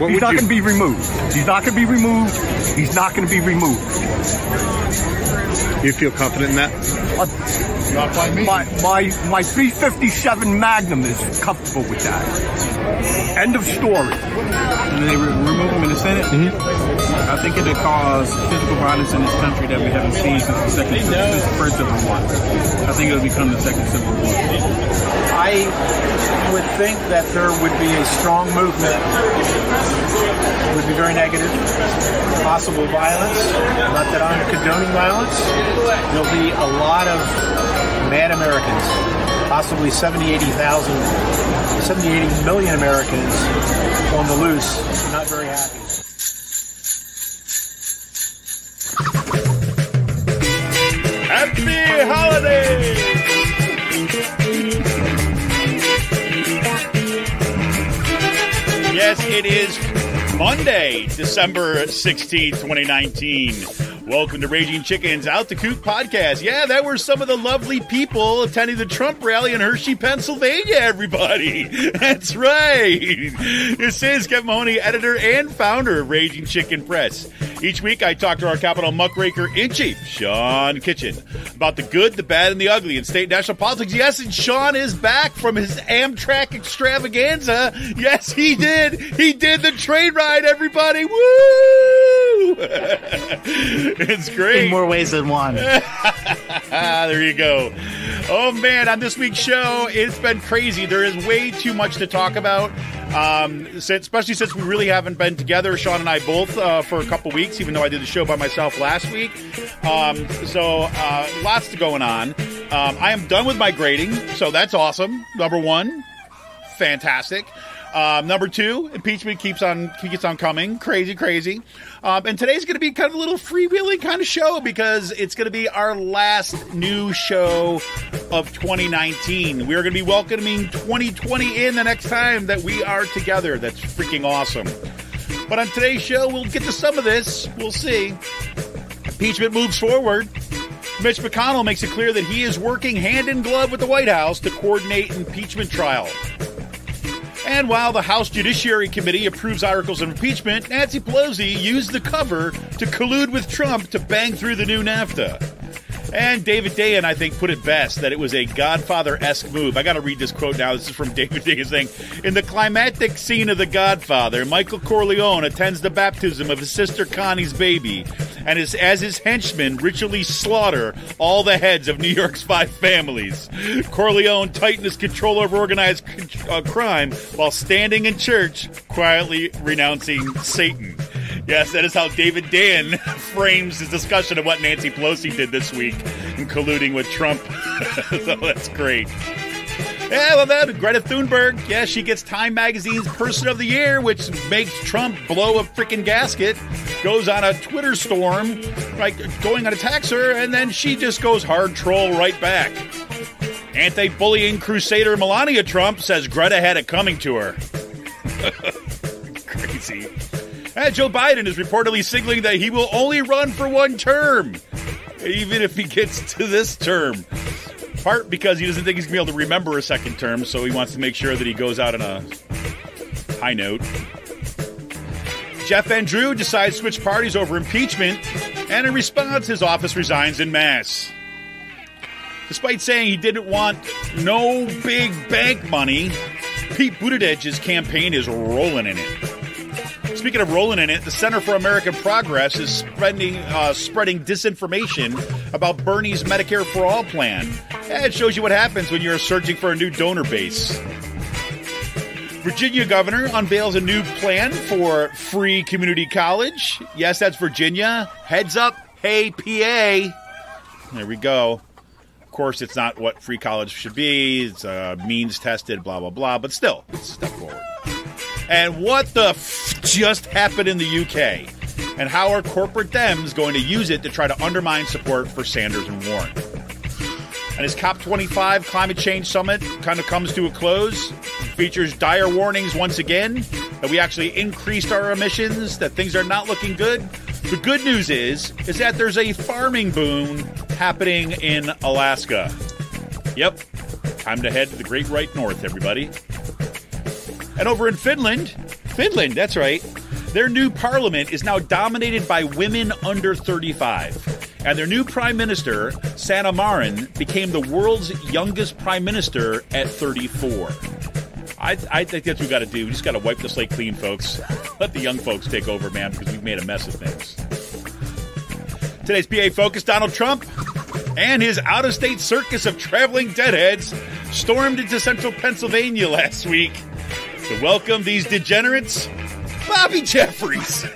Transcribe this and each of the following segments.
He's not going to be removed. He's not going to be removed. He's not going to be removed. You feel confident in that? Not by me. My 357 Magnum is comfortable with that. End of story. When they remove him in the Senate, I think it would cause physical violence in this country that we haven't seen since the first Civil War. I think it would become the second Civil War. I would think that there would be a strong movement. It would be very negative. Possible violence. Not that I'm condoning violence. There'll be a lot of mad Americans. Possibly 70, 80 million Americans on the loose. Not very happy. Happy holidays! Yes, it is Monday, December 16, 2019. Welcome to Raging Chicken's Out the Coop podcast. Yeah, that were some of the lovely people attending the Trump rally in Hershey, Pennsylvania, everybody. That's right. This is Kevin Mahoney, editor and founder of Raging Chicken Press. Each week, I talk to our Capitol muckraker-in-chief, Sean Kitchen, about the good, the bad, and the ugly in state and national politics. Yes, and Sean is back from his Amtrak extravaganza. Yes, he did. He did the train ride, everybody. Woo! It's great. In more ways than one. There you go. Oh, man, on this week's show, it's been crazy. There is way too much to talk about. Especially since we really haven't been together, Sean and I both, for a couple weeks, even though I did the show by myself last week. So lots going on. I am done with my grading, so that's awesome. Number one, fantastic. Number two, impeachment keeps on coming. Crazy. And today's going to be kind of a little freewheeling kind of show because it's going to be our last new show of 2019. We are going to be welcoming 2020 in the next time that we are together. That's freaking awesome. But on today's show, we'll get to some of this. We'll see. Impeachment moves forward. Mitch McConnell makes it clear that he is working hand in glove with the White House to coordinate impeachment trial. And while the House Judiciary Committee approves articles of impeachment, Nancy Pelosi used the cover to collude with Trump to bang through the new NAFTA. And David Dayen, I think, put it best, that it was a Godfather-esque move. I got to read this quote now. This is from David Dayen saying, "In the climactic scene of The Godfather, Michael Corleone attends the baptism of his sister Connie's baby, and as his henchmen ritually slaughter all the heads of New York's 5 families. Corleone tightened his control over organized crime while standing in church, quietly renouncing Satan." Yes, that is how David Dayen frames his discussion of what Nancy Pelosi did this week in colluding with Trump. So that's great. Yeah, well, then, Greta Thunberg, yeah, she gets Time Magazine's Person of the Year, which makes Trump blow a freaking gasket, goes on a Twitter storm, like going on attacks her, and then she just goes hard troll right back. Anti-bullying crusader Melania Trump says Greta had it coming to her. Crazy. And Joe Biden is reportedly signaling that he will only run for one term, even if he gets to this term. Part because he doesn't think he's going to be able to remember a second term, so he wants to make sure that he goes out on a high note. Jeff and Drew decide to switch parties over impeachment, and in response, his office resigns en masse. Despite saying he didn't want no big bank money, Pete Buttigieg's campaign is rolling in it. Speaking of rolling in it, the Center for American Progress is spreading disinformation about Bernie's Medicare for All plan. It shows you what happens when you're searching for a new donor base. Virginia governor unveils a new plan for free community college. Yes, that's Virginia. Heads up, hey, PA. There we go. Of course, it's not what free college should be. It's means tested, blah, blah, blah. But still, it's a step forward. And what the just happened in the UK? And how are corporate Dems going to use it to try to undermine support for Sanders and Warren? And as COP25 climate change summit kind of comes to a close, features dire warnings once again that we actually increased our emissions, that things are not looking good. The good news is that there's a farming boom happening in Alaska. Yep. Time to head to the great white north, everybody. And over in Finland, that's right, their new parliament is now dominated by women under 35. And their new prime minister, Sanna Marin, became the world's youngest prime minister at 34. I think that's what we got to do. We just got to wipe the slate clean, folks. Let the young folks take over, man, because we've made a mess of things. Today's PA Focus, Donald Trump and his out-of-state circus of traveling deadheads stormed into central Pennsylvania last week to welcome these degenerates. Bobby Jeffries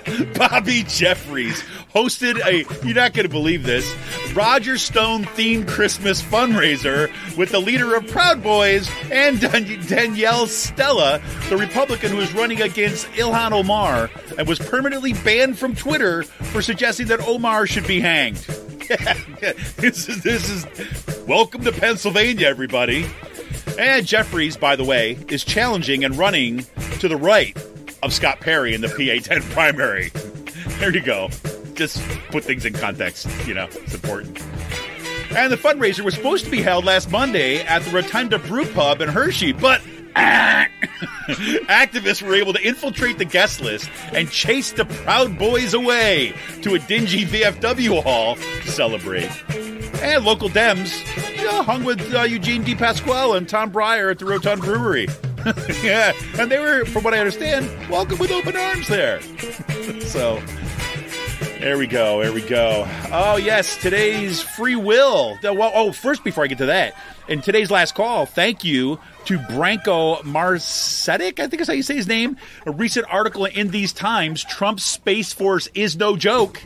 hosted a, you're not going to believe this, Roger Stone-themed Christmas fundraiser with the leader of Proud Boys and Danielle Stella, the Republican who is running against Ilhan Omar and was permanently banned from Twitter for suggesting that Omar should be hanged. This is welcome to Pennsylvania, everybody. And Jeffries, by the way, is challenging and running to the right of Scott Perry in the PA-10 primary. There you go. Just put things in context, it's important. And the fundraiser was supposed to be held last Monday at the Rotunda Brew Pub in Hershey, but activists were able to infiltrate the guest list and chase the Proud Boys away to a dingy VFW hall to celebrate. And local Dems hung with Eugene DePasquale and Tom Breyer at the Rotund Brewery. Yeah, and they were, from what I understand, welcome with open arms there. So, there we go. Oh, yes, today's free will. First, before I get to that, in today's last call, thank you to Branko Marcetic, I think is how you say his name. A recent article in These Times, Trump's Space Force is no joke.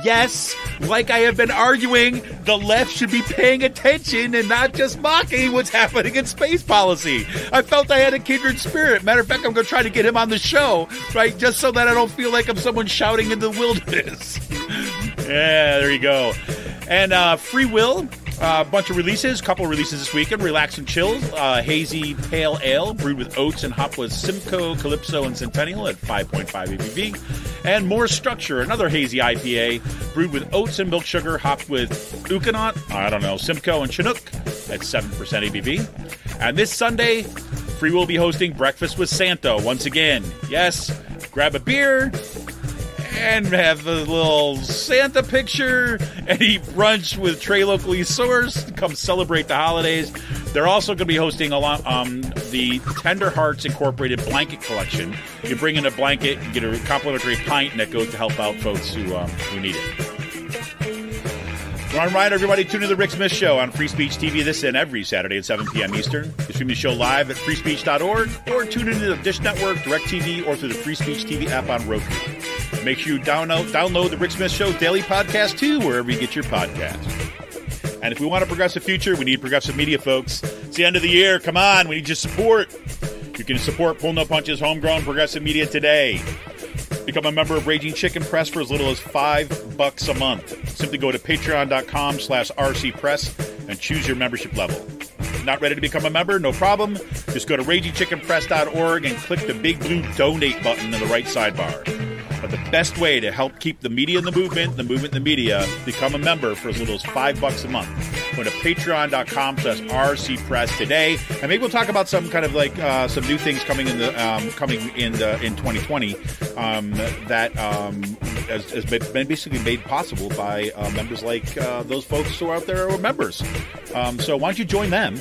Yes, like I have been arguing, the left should be paying attention and not just mocking what's happening in space policy. I felt I had a kindred spirit. Matter of fact, I'm going to try to get him on the show, right, just so that I don't feel like I'm someone shouting in the wilderness. Yeah, there you go. And Free Will, a bunch of releases, couple of releases this weekend. Relax and Chill, hazy pale ale brewed with oats and hopped with Simcoe, Calypso, and Centennial at 5.5 ABV. And More Structure, another hazy IPA brewed with oats and milk sugar, hopped with Uconut, Simcoe, and Chinook at 7% ABV. And this Sunday, Free will be hosting Breakfast with Santa once again. Yes, grab a beer and have a little Santa picture and eat brunch with Trey locally sourced. Come celebrate the holidays. They're also going to be hosting the Tender Hearts Incorporated blanket collection. You bring in a blanket, you get a complimentary pint, and that goes to help out folks who need it. I want to remind everybody, tune in to the Rick Smith Show on Free Speech TV this and every Saturday at 7 p.m. Eastern. You stream the show live at freespeech.org or tune into the Dish Network, DirecTV, or through the Free Speech TV app on Roku. Make sure you download the Rick Smith Show daily podcast, too, wherever you get your podcast. And if we want a progressive future, we need progressive media, folks. It's the end of the year. Come on, we need your support. You can support Pull No Punches homegrown progressive media today. Become a member of Raging Chicken Press for as little as $5 a month. Simply go to patreon.com/rcpress and choose your membership level. Not ready to become a member? No problem. Just go to ragingchickenpress.org and click the big blue donate button in the right sidebar. But the best way to help keep the media in the movement in the media, become a member for as little as $5 a month. Go to patreon.com/rcpress today, and maybe we'll talk about some kind of some new things coming in 2020 that has been basically made possible by members like those folks who are out there who are members. So why don't you join them?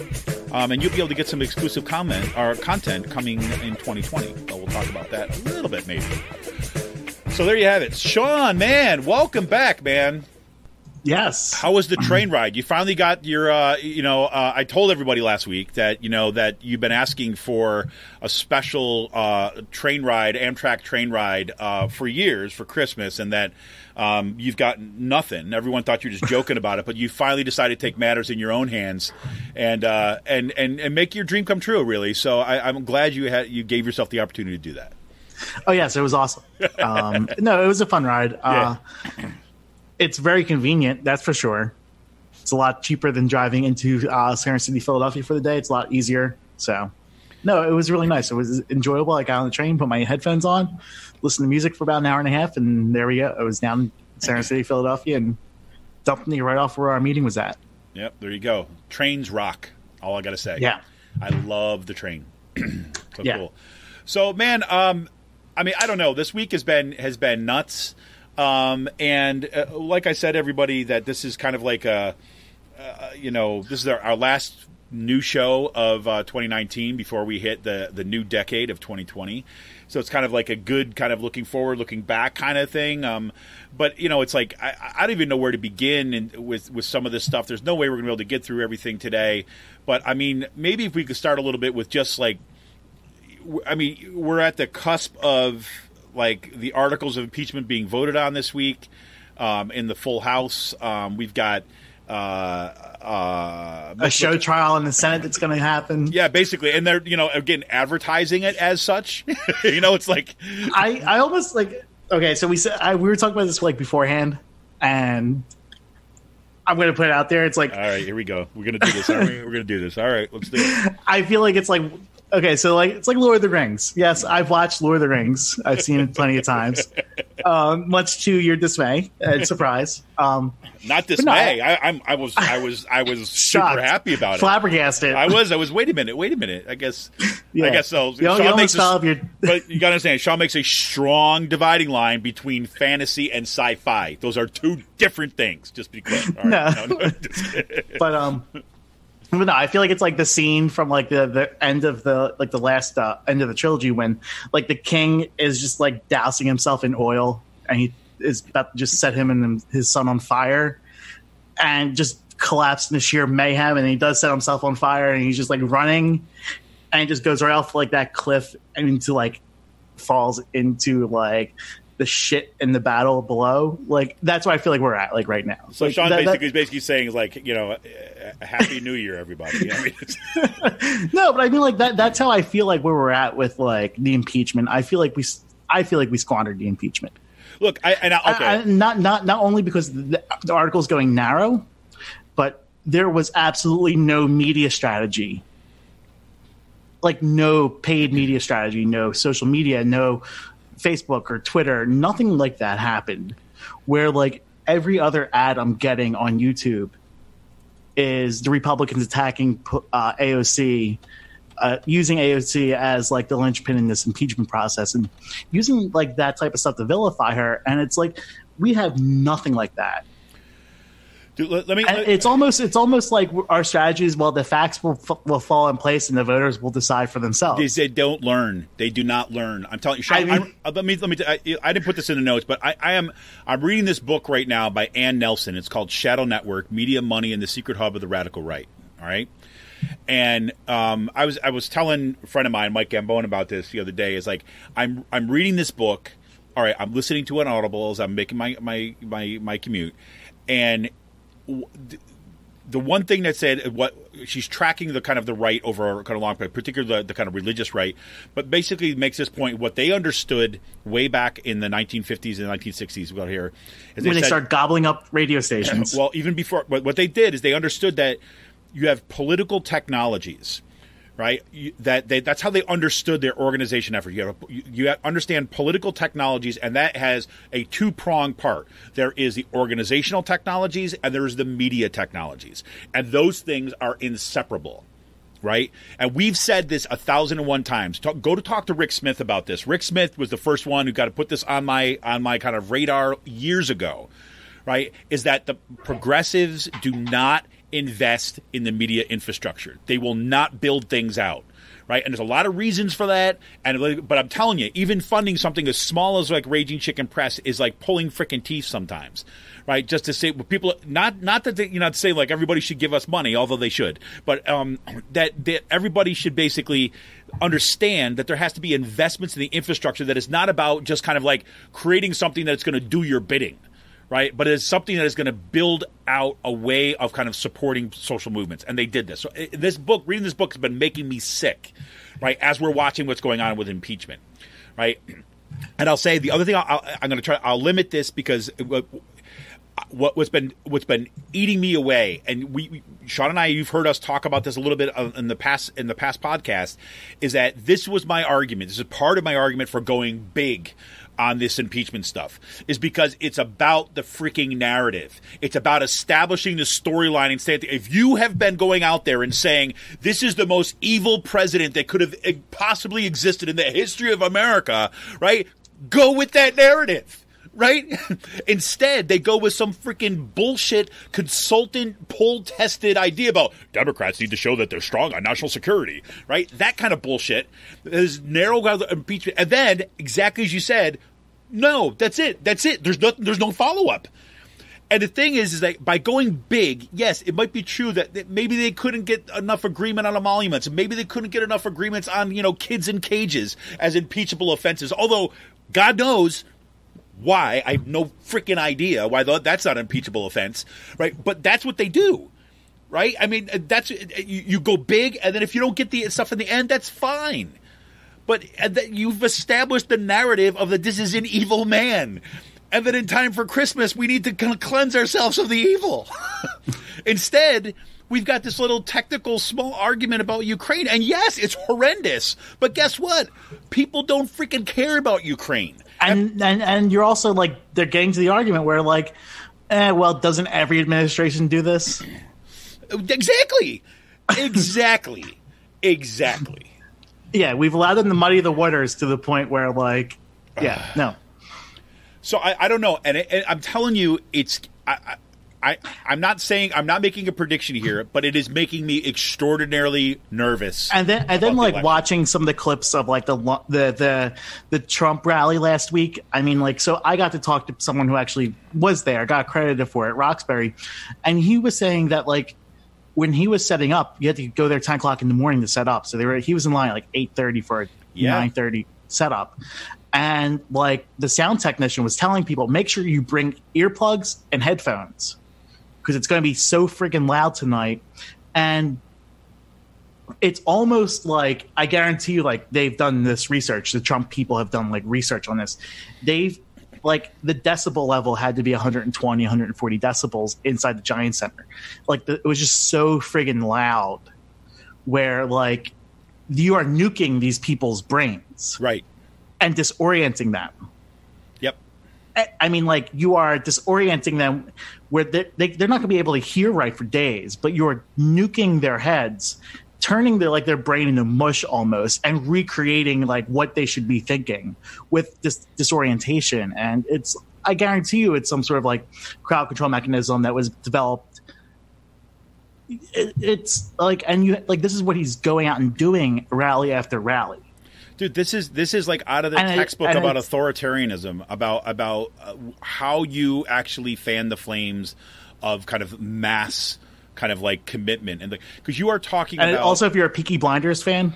And you'll be able to get some exclusive content coming in 2020. So we'll talk about that a little bit, maybe. So there you have it. Sean, man, welcome back, man. Yes. How was the train ride? You finally got your, I told everybody last week that, that you've been asking for a special train ride, Amtrak train ride for years for Christmas, and that you've got nothing. Everyone thought you were just joking about it, but you finally decided to take matters in your own hands and make your dream come true, really. So I'm glad you gave yourself the opportunity to do that. Oh, yes, it was awesome. No, it was a fun ride. It's very convenient, that's for sure. It's a lot cheaper than driving into Center City, Philadelphia for the day. It's a lot easier. So, no, it was really nice. It was enjoyable. I got on the train, put my headphones on, listened to music for about an hour and a half, and there we go. I was down Center City, Philadelphia, and dumped me right off where our meeting was at. Yep, there you go. Trains rock. All I got to say. Yeah. I love the train. So yeah. Cool. So, man, I mean, I don't know. This week has been nuts. And like I said, everybody, that this is kind of like this is our last new show of 2019 before we hit the new decade of 2020. So it's kind of like a good kind of looking forward, looking back kind of thing. But, it's like I don't even know where to begin with some of this stuff. There's no way we're going to be able to get through everything today. But, I mean, maybe if we could start a little bit with just like, I mean, we're at the cusp of like the articles of impeachment being voted on this week in the full House. We've got a show trial in the Senate that's going to happen. Yeah, basically. And they're, again, advertising it as such. It's like I almost like, okay, so we were talking about this like beforehand, and I'm going to put it out there. It's like, all right, here we go. We're going to do this, aren't we? We're going to do this. All right, let's do it. I feel like it's like, okay, so like it's like Lord of the Rings. Yes, I've watched Lord of the Rings. I've seen it plenty of times, much to your dismay and surprise. Not dismay. I was super happy about it. Flabbergasted. I was. Wait a minute. I guess so. You almost fell off your. But you got to understand, Sean makes a strong dividing line between fantasy and sci-fi. Those are two different things. Just be clear. All right. No. But no, I feel like it's like the scene from like the end of the last end of the trilogy when like the king is just like dousing himself in oil and he is about to just set him and his son on fire and just collapse into sheer mayhem, and he does set himself on fire and he's just like running and he just goes right off like that cliff and into like falls into like the shit in the battle below. Like that's where I feel like we're at like right now. So like, Sean is basically saying like, Happy New Year, everybody. I mean, no, but I mean like that's how I feel like where we're at with like the impeachment. I feel like we squandered the impeachment. Look, not only because the article is going narrow, but there was absolutely no media strategy. Like no paid media strategy, no social media, no Facebook or Twitter, nothing like that happened. Where like every other ad I'm getting on YouTube is the Republicans attacking AOC, using AOC as like the linchpin in this impeachment process and using like that type of stuff to vilify her. And it's like we have nothing like that. Dude, it's almost like our strategy is, well, the facts will fall in place and the voters will decide for themselves. They don't learn. They do not learn. I'm telling you, Sean, I didn't put this in the notes, but I'm reading this book right now by Ann Nelson. It's called Shadow Network: Media, Money, and the Secret Hub of the Radical Right. All right. And I was telling a friend of mine, Mike Gambone, about this the other day. Is like I'm reading this book. All right, I'm listening to an Audible as I'm making my commute, and the one thing that said what she's tracking the kind of the right over kind of long period, particularly the kind of religious right, but basically makes this point: what they understood way back in the 1950s and 1960s about here, is when they start gobbling up radio stations. Well, even before, what they did is they understood that you have political technologies, right? That's how they understood their organization effort. You understand political technologies, and that has a two-pronged part. There is the organizational technologies, and there is the media technologies. And those things are inseparable, right? And we've said this 1,001 times. Go to talk to Rick Smith about this. Rick Smith was the first one who got to put this on my kind of radar years ago, right? Is that the progressives do not invest in the media infrastructure. They will not build things out, right? And there's a lot of reasons for that. But I'm telling you, even funding something as small as like Raging Chicken Press is like pulling freaking teeth sometimes, right? Just to say, people, not that they, to say like everybody should give us money, although they should, but that everybody should basically understand that there has to be investments in the infrastructure that is not about just kind of like creating something that's going to do your bidding. Right, but it's something that is going to build out a way of kind of supporting social movements, and they did this. So reading this book has been making me sick, right? As we're watching what's going on with impeachment, right? And I'll say the other thing I'm going to try. I'll limit this because what's been eating me away, and Sean and I, you've heard us talk about this a little bit in the past podcast, is that this was my argument. This is part of my argument for going big on this impeachment stuff, is because it's about the freaking narrative. It's about establishing the storyline and saying, if you have been going out there and saying this is the most evil president that could have possibly existed in the history of America, right? Go with that narrative. Right? Instead, they go with some freaking bullshit consultant poll-tested idea about Democrats need to show that they're strong on national security. Right? That kind of bullshit. There's narrow impeachment. And then, exactly as you said, no, that's it. That's it. There's no follow-up. And the thing is that by going big, yes, it might be true that maybe they couldn't get enough agreement on emoluments. And maybe they couldn't get enough agreements on, kids in cages as impeachable offenses. Although, God knows why. I have no freaking idea why that's not an impeachable offense, right? But that's what they do, right? I mean, that's you go big, and then if you don't get the stuff in the end, that's fine. But you've established the narrative of that this is an evil man, and that in time for Christmas we need to kind of cleanse ourselves of the evil. Instead, we've got this little technical small argument about Ukraine, and yes, it's horrendous. But guess what? People don't freaking care about Ukraine. And you're also they're getting to the argument where well, doesn't every administration do this? Exactly. Yeah, we've allowed them to muddy the waters to the point where no. So I don't know, and I'm telling you, I'm not making a prediction here, but it is making me extraordinarily nervous. And then watching some of the clips of the Trump rally last week. I mean, so I got to talk to someone who actually was there, got credited for it, Roxbury, and he was saying that when he was setting up, you had to go there 10 o'clock in the morning to set up. So he was in line at 8:30 for a 9:30 setup. And the sound technician was telling people, make sure you bring earplugs and headphones, because it's going to be so freaking loud tonight. And it's almost I guarantee you, they've done this research. The Trump people have done research on this. They've the decibel level had to be 120, 140 decibels inside the Giant Center. It was just so friggin' loud where you are nuking these people's brains. Right. And disorienting them. Yep. I mean, you are disorienting them where they're not going to be able to hear right for days, but you're nuking their heads, turning their brain into mush almost, and recreating what they should be thinking with this disorientation. And I guarantee you, it's some sort of crowd control mechanism that was developed. It's this is what he's going out and doing rally after rally. Dude, this is out of the textbook about authoritarianism, about how you actually fan the flames of kind of mass kind of commitment, and because you are talking about. Also, if you're a Peaky Blinders fan,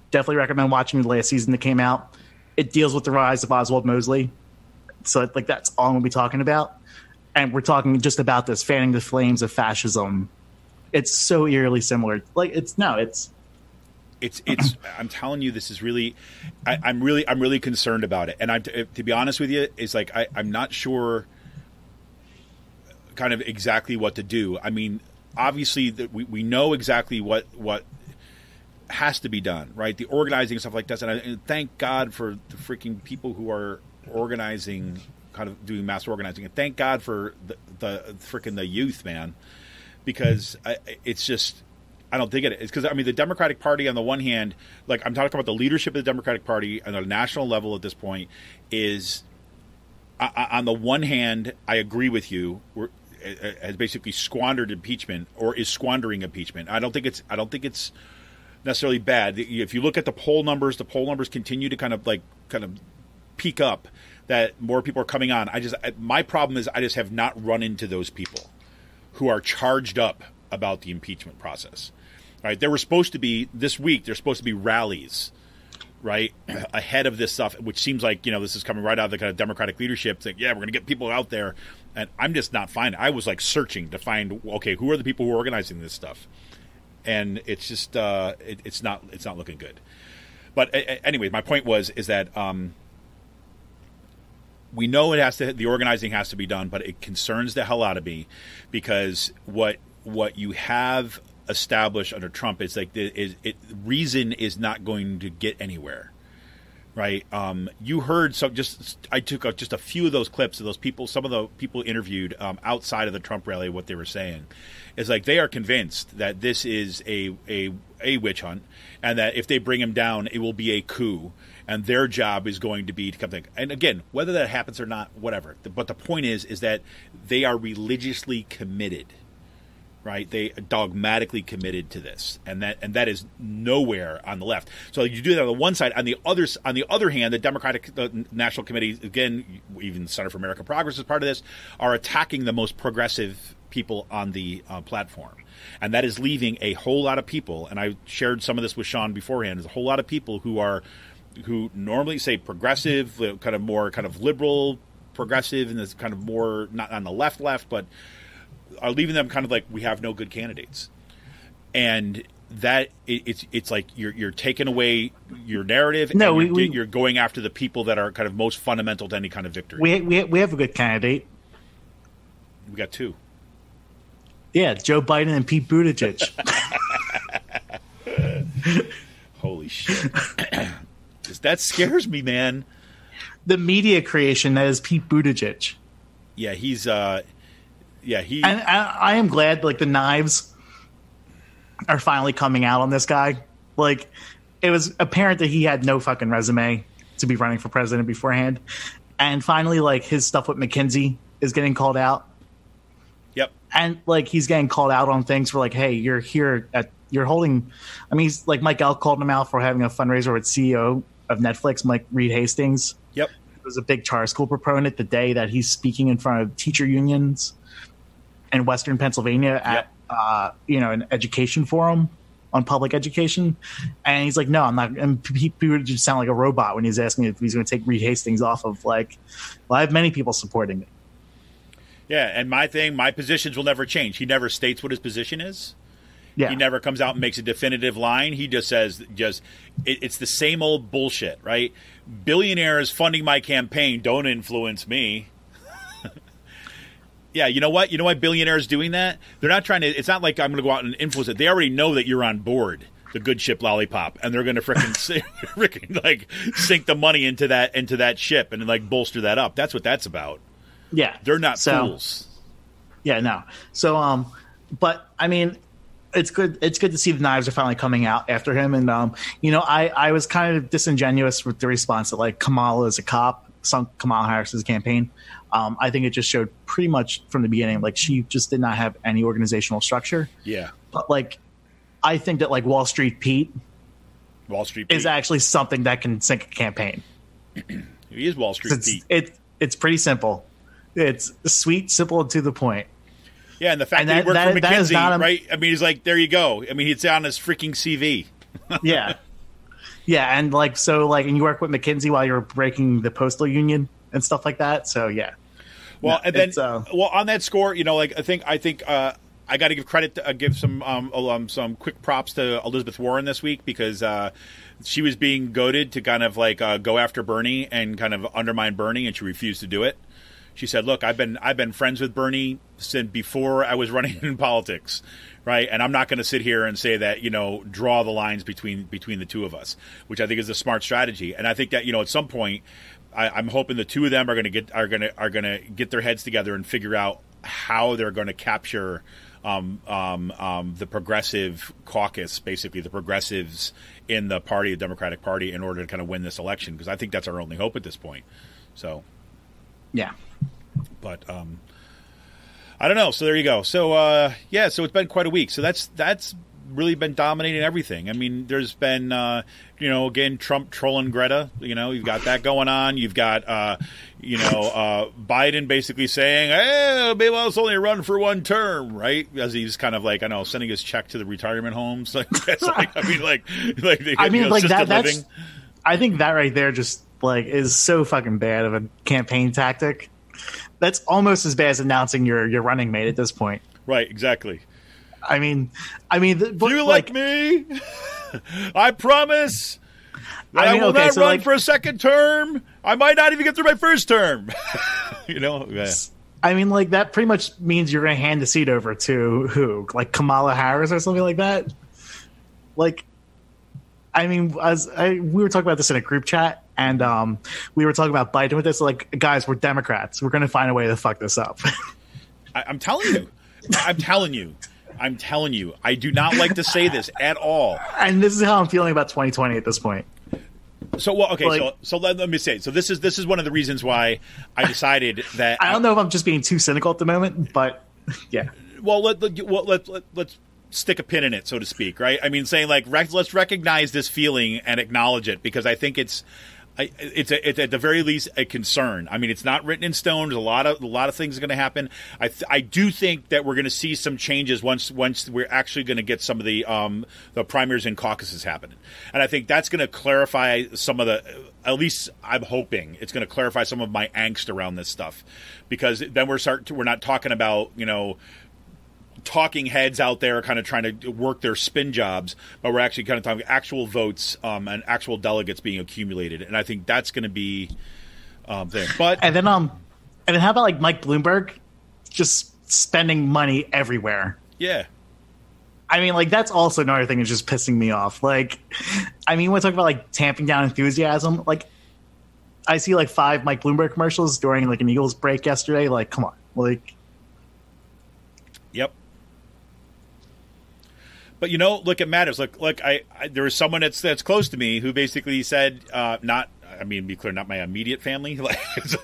definitely recommend watching the last season that came out. It deals with the rise of Oswald Mosley, so that's all I'm going to be talking about, and we're talking just about this fanning the flames of fascism. It's so eerily similar. It's I'm telling you, this is really, I'm really concerned about it. And to be honest with you, it's I'm not sure kind of exactly what to do. I mean, obviously we know exactly what has to be done, right? The organizing and stuff like that. And thank God for the freaking people who are organizing, kind of doing mass organizing. And thank God for the freaking the youth, man, because it's just, I don't think it is. Because, the Democratic Party, on the one hand, I'm talking about the leadership of the Democratic Party on a national level at this point, is, on the one hand, I agree with you, has basically squandered impeachment, or is squandering impeachment. I don't think it's necessarily bad. If you look at the poll numbers continue to kind of peak up, that more people are coming on. My problem is I just have not run into those people who are charged up about the impeachment process. Right, there were supposed to be this week. There's supposed to be rallies, right, ahead of this stuff, which seems like this is coming right out of the kind of Democratic leadership. Saying, we're going to get people out there, and I'm just not finding. I was searching to find, okay, who are the people who are organizing this stuff, and it's just it's not looking good. But anyway, my point is that we know the organizing has to be done, but it concerns the hell out of me because what you have established under Trump is like reason is not going to get anywhere, right? You heard I took just a few of those clips of those people, some of the people interviewed outside of the Trump rally. What they were saying is like they are convinced that this is a witch hunt, and that if they bring him down, it will be a coup. And their job is going to be to come back. And again, whether that happens or not, whatever. But the point is that they are religiously committed, right? They dogmatically committed to this, and that is nowhere on the left. So you do that on the one side. On the other hand, the National Committee, again, even Center for American Progress is part of this, are attacking the most progressive people on the platform. And that is leaving a whole lot of people, and I shared some of this with Sean beforehand, there's a whole lot of people who normally say progressive, kind of liberal progressive, and this kind of more not on the left, but are leaving them kind of like we have no good candidates, and that it's like you're taking away your narrative. No, and you're going after the people that are kind of most fundamental to any kind of victory. We have a good candidate. We got two. Yeah, Joe Biden and Pete Buttigieg. Holy shit. That scares me, man. The media creation that is Pete Buttigieg. Yeah, he's And I am glad like the knives are finally coming out on this guy. Like it was apparent that he had no fucking resume to be running for president beforehand. And finally like his stuff with McKinsey is getting called out. Yep. And like he's getting called out on things for like, hey, you're holding he's like Mike Elk called him out for having a fundraiser with CEO of Netflix, Mike Reed Hastings. Yep. He was a big charter school proponent the day that he's speaking in front of teacher unions in Western Pennsylvania at an education forum on public education. And he's like, no, I'm not. And people would just sound like a robot when he's asking if he's going to take Reed Hastings off of like, well, I have many people supporting me. Yeah. And my positions will never change. He never states what his position is. Yeah. He never comes out and makes a definitive line. He just says, it's the same old bullshit, right? Billionaires funding my campaign don't influence me. Yeah, you know what? You know why billionaires doing that? They're not trying to. It's not like I'm going to go out and influence it. They already know that you're on board the good ship Lollipop, and they're going to freaking like sink the money into that ship and like bolster that up. That's what that's about. Yeah, they're not fools. Yeah, no. So, but I mean. It's good. It's good to see the knives are finally coming out after him. And, I was kind of disingenuous with the response that like Kamala is a cop, sunk Kamala Harris's campaign. I think it just showed pretty much from the beginning, like she just did not have any organizational structure. Yeah. But like, I think that like Wall Street Pete is actually something that can sink a campaign. He is Wall Street Pete. It's pretty simple. It's sweet, simple, and to the point. Yeah, and the fact that he worked for McKinsey, right? I mean, he's like, there you go. I mean, it's on his freaking CV. Yeah. Yeah, and like, so like, and you work with McKinsey while you're breaking the postal union and stuff like that. So, yeah. Well, and then, on that score, like, I think I got to give credit, give some quick props to Elizabeth Warren this week because she was being goaded to kind of like go after Bernie and kind of undermine Bernie, and she refused to do it. She said, "Look, I've been friends with Bernie since before I was running in politics, right? And I'm not going to sit here and say that draw the lines between the two of us, which I think is a smart strategy. And I think that at some point, I'm hoping the two of them are going to get their heads together and figure out how they're going to capture the progressive caucus, basically the progressives in the party, the Democratic Party, in order to kind of win this election. Because I think that's our only hope at this point. So, yeah." But I don't know. So there you go. So so it's been quite a week. So that's really been dominating everything. I mean, there's been again Trump trolling Greta. You've got that going on. You've got Biden basically saying, "Hey, maybe I'll only run for one term," right? As he's kind of like sending his check to the retirement homes. Like that's like I mean that's. I think that right there just like is so fucking bad of a campaign tactic. That's almost as bad as announcing your running mate at this point. Right, exactly. I mean, you like me? I promise that I will not run for a second term, I might not even get through my first term. Yeah. I mean, like, that pretty much means you're going to hand the seat over to who? Like Kamala Harris or something like that? Like, I mean, we were talking about this in a group chat, and we were talking about Biden with this. Like, guys, we're Democrats. We're going to find a way to fuck this up. I'm telling you. I do not like to say this at all. And this is how I'm feeling about 2020 at this point. So, well, okay, so let me say. So this is one of the reasons why I decided that I don't know if I'm just being too cynical at the moment, but yeah. Well, let's stick a pin in it, so to speak, right? I mean, saying like let's recognize this feeling and acknowledge it, because I think it's at the very least a concern. I mean, it's not written in stone. There's a lot of things are going to happen. I do think that we're going to see some changes once we're actually going to get some of the primaries and caucuses happening, and I think that's going to clarify some of the. At least I'm hoping it's going to clarify some of my angst around this stuff, because then we're not talking about talking heads out there kind of trying to work their spin jobs, but we're actually kind of talking actual votes and actual delegates being accumulated, and I think that's going to be there. But and then how about like Mike Bloomberg just spending money everywhere? Yeah. I mean, like, that's also another thing that's just pissing me off. Like, I mean, when we talk about like tamping down enthusiasm, like I see like 5 Mike Bloomberg commercials during like an Eagles break yesterday. Like, come on, like. Yep. But look, it matters. Look, I there was someone that's close to me who basically said, be clear, not my immediate family. Like, it's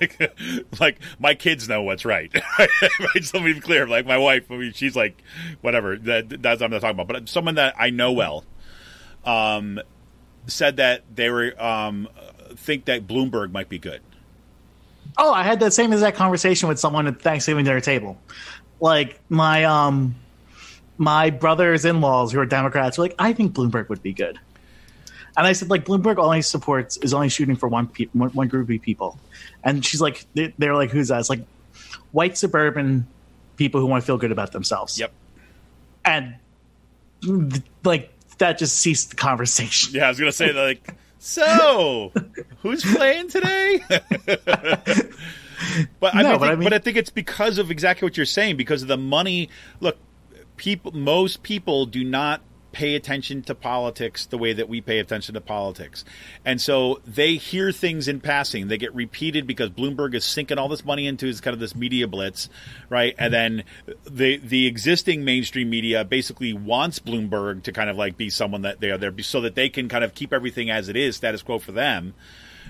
like my kids know what's right. Right? So be clear. Like my wife, she's like, whatever. That's what I'm not talking about. But someone that I know well, said that they were think that Bloomberg might be good. Oh, I had that same exact conversation with someone at Thanksgiving dinner table. Like my brothers-in-laws who are Democrats were like, I think Bloomberg would be good. And I said, like, Bloomberg is only shooting for one group of people. And she's like, they're like, who's that? It's like white suburban people who want to feel good about themselves. Yep. And like that just ceased the conversation. Yeah, I was going to say, like, so who's playing today? But I think it's because of exactly what you're saying, because of the money. Look, most people do not pay attention to politics the way that we pay attention to politics. And so they hear things in passing. They get repeated because Bloomberg is sinking all this money into his kind of this media blitz, right? And then the existing mainstream media basically wants Bloomberg to kind of like be someone that they are there so that they can kind of keep everything as it is, status quo for them.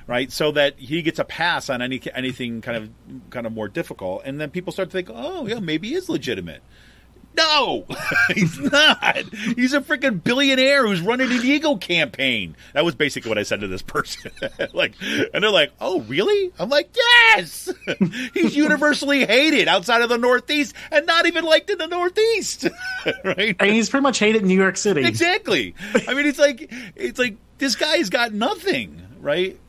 Right, so that he gets a pass on anything kind of more difficult, and then people start to think, oh yeah, maybe he is legitimate. No, he's not. He's a freaking billionaire who's running an ego campaign. That was basically what I said to this person. And they're like, "Oh, really?" I'm like, "Yes." He's universally hated outside of the Northeast, and not even liked in the Northeast. Right? And he's pretty much hated in New York City. Exactly. I mean, it's like this guy's got nothing, right?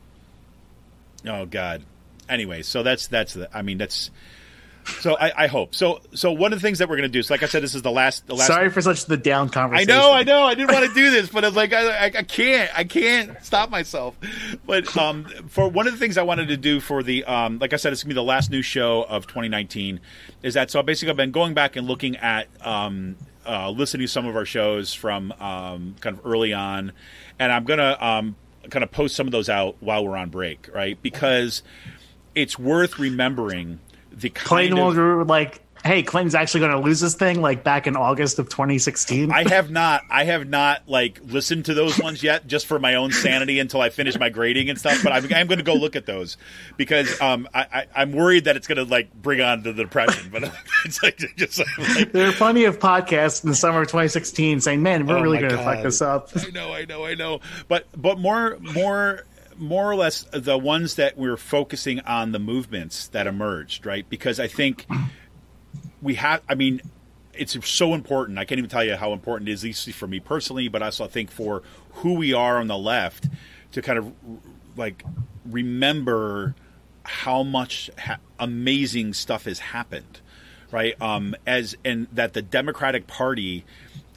Oh God. Anyway, so that's so I hope. So one of the things that we're going to do, so like I said, this is the last. Sorry for such the down conversation. I know. I didn't want to do this, but it's like I can't stop myself. But for one of the things I wanted to do for the like I said, it's going to be the last news show of 2019. Is that so? Basically, I've been going back and looking at listening to some of our shows from kind of early on, and I'm going to kind of post some of those out while we're on break, right? Because it's worth remembering the kind Clinton like, hey, Clinton's actually going to lose this thing, like back in August of 2016. I have not like listened to those ones yet, just for my own sanity until I finish my grading and stuff. But I'm going to go look at those because I'm worried that it's going to like bring on the depression. But it's like like, there are plenty of podcasts in the summer of 2016 saying, "Man, we're really going to fuck this up." I know. But more or less the ones that we're focusing on, the movements that emerged, right? Because I think it's so important. I can't even tell you how important it is, at least for me personally, but also I think for who we are on the left to kind of like remember how much amazing stuff has happened, right? And that the Democratic Party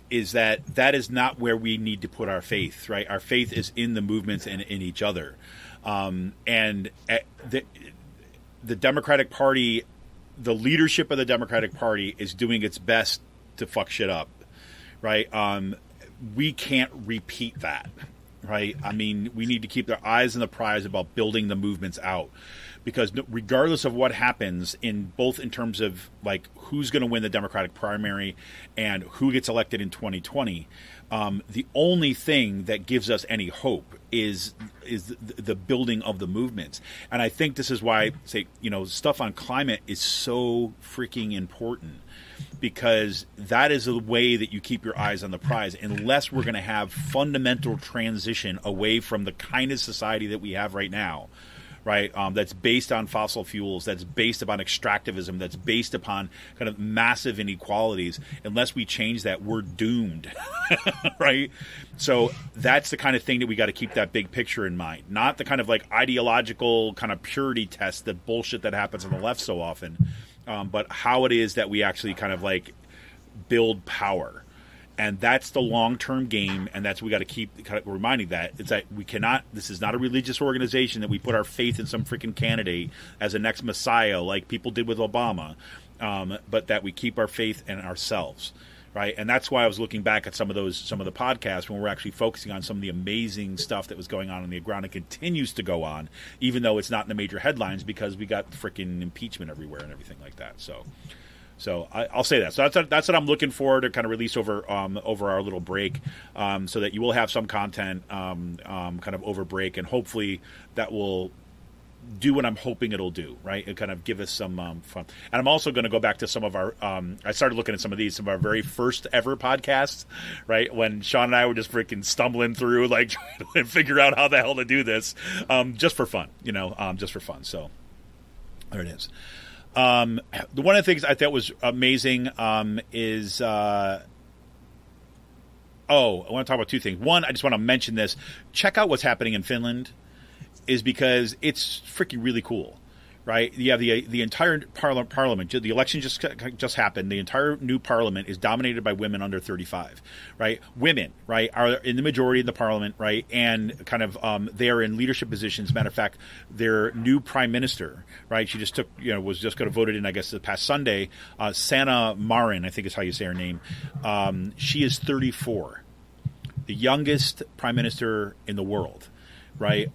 is that is not where we need to put our faith, right? Our faith is in the movements and in each other. And the Democratic Party, the leadership of the Democratic Party is doing its best to fuck shit up, right? We can't repeat that, right? I mean, we need to keep our eyes on the prize about building the movements out, because regardless of what happens in terms of like who's going to win the Democratic primary and who gets elected in 2020, the only thing that gives us any hope is the building of the movements. And I think this is why, stuff on climate is so freaking important, because that is the way that you keep your eyes on the prize. Unless we're going to have fundamental transition away from the kind of society that we have right now, right? That's based on fossil fuels, that's based upon extractivism, that's based upon kind of massive inequalities. Unless we change that, we're doomed, right? So that's the kind of thing that we got to keep that big picture in mind, not the kind of like ideological kind of purity test, that bullshit that happens on the left so often, but how it is that we actually kind of like build power. And that's the long-term game, and that's what we got to keep kind of reminding that. It's that we cannot – this is not a religious organization that we put our faith in some freaking candidate as a next messiah like people did with Obama, but that we keep our faith in ourselves, right? And that's why I was looking back at some of the podcasts when we're actually focusing on some of the amazing stuff that was going on the ground and continues to go on, even though it's not in the major headlines, because we got freaking impeachment everywhere and everything like that. So I'll say that. So that's what I'm looking for to kind of release over our little break, so that you will have some content kind of over break, and hopefully that will do what I'm hoping it'll do, right? And kind of give us some fun. And I'm also going to go back to some of our I started looking at some of our very first ever podcasts, right? When Sean and I were just freaking stumbling through, like trying to figure out how the hell to do this, just for fun, just for fun. So there it is. One of the things I thought was amazing is I want to talk about two things. One, I just want to mention this. Check out what's happening in Finland, is because it's freaking really cool, right? You have the entire parliament. The election just happened. The entire new parliament is dominated by women under 35, right? Women, right, are in the majority in the parliament, right? And kind of they are in leadership positions. Matter of fact, their new prime minister, right? She just was just going to vote in, I guess, the past Sunday. Sanna Marin, I think is how you say her name. She is 34, the youngest prime minister in the world, right?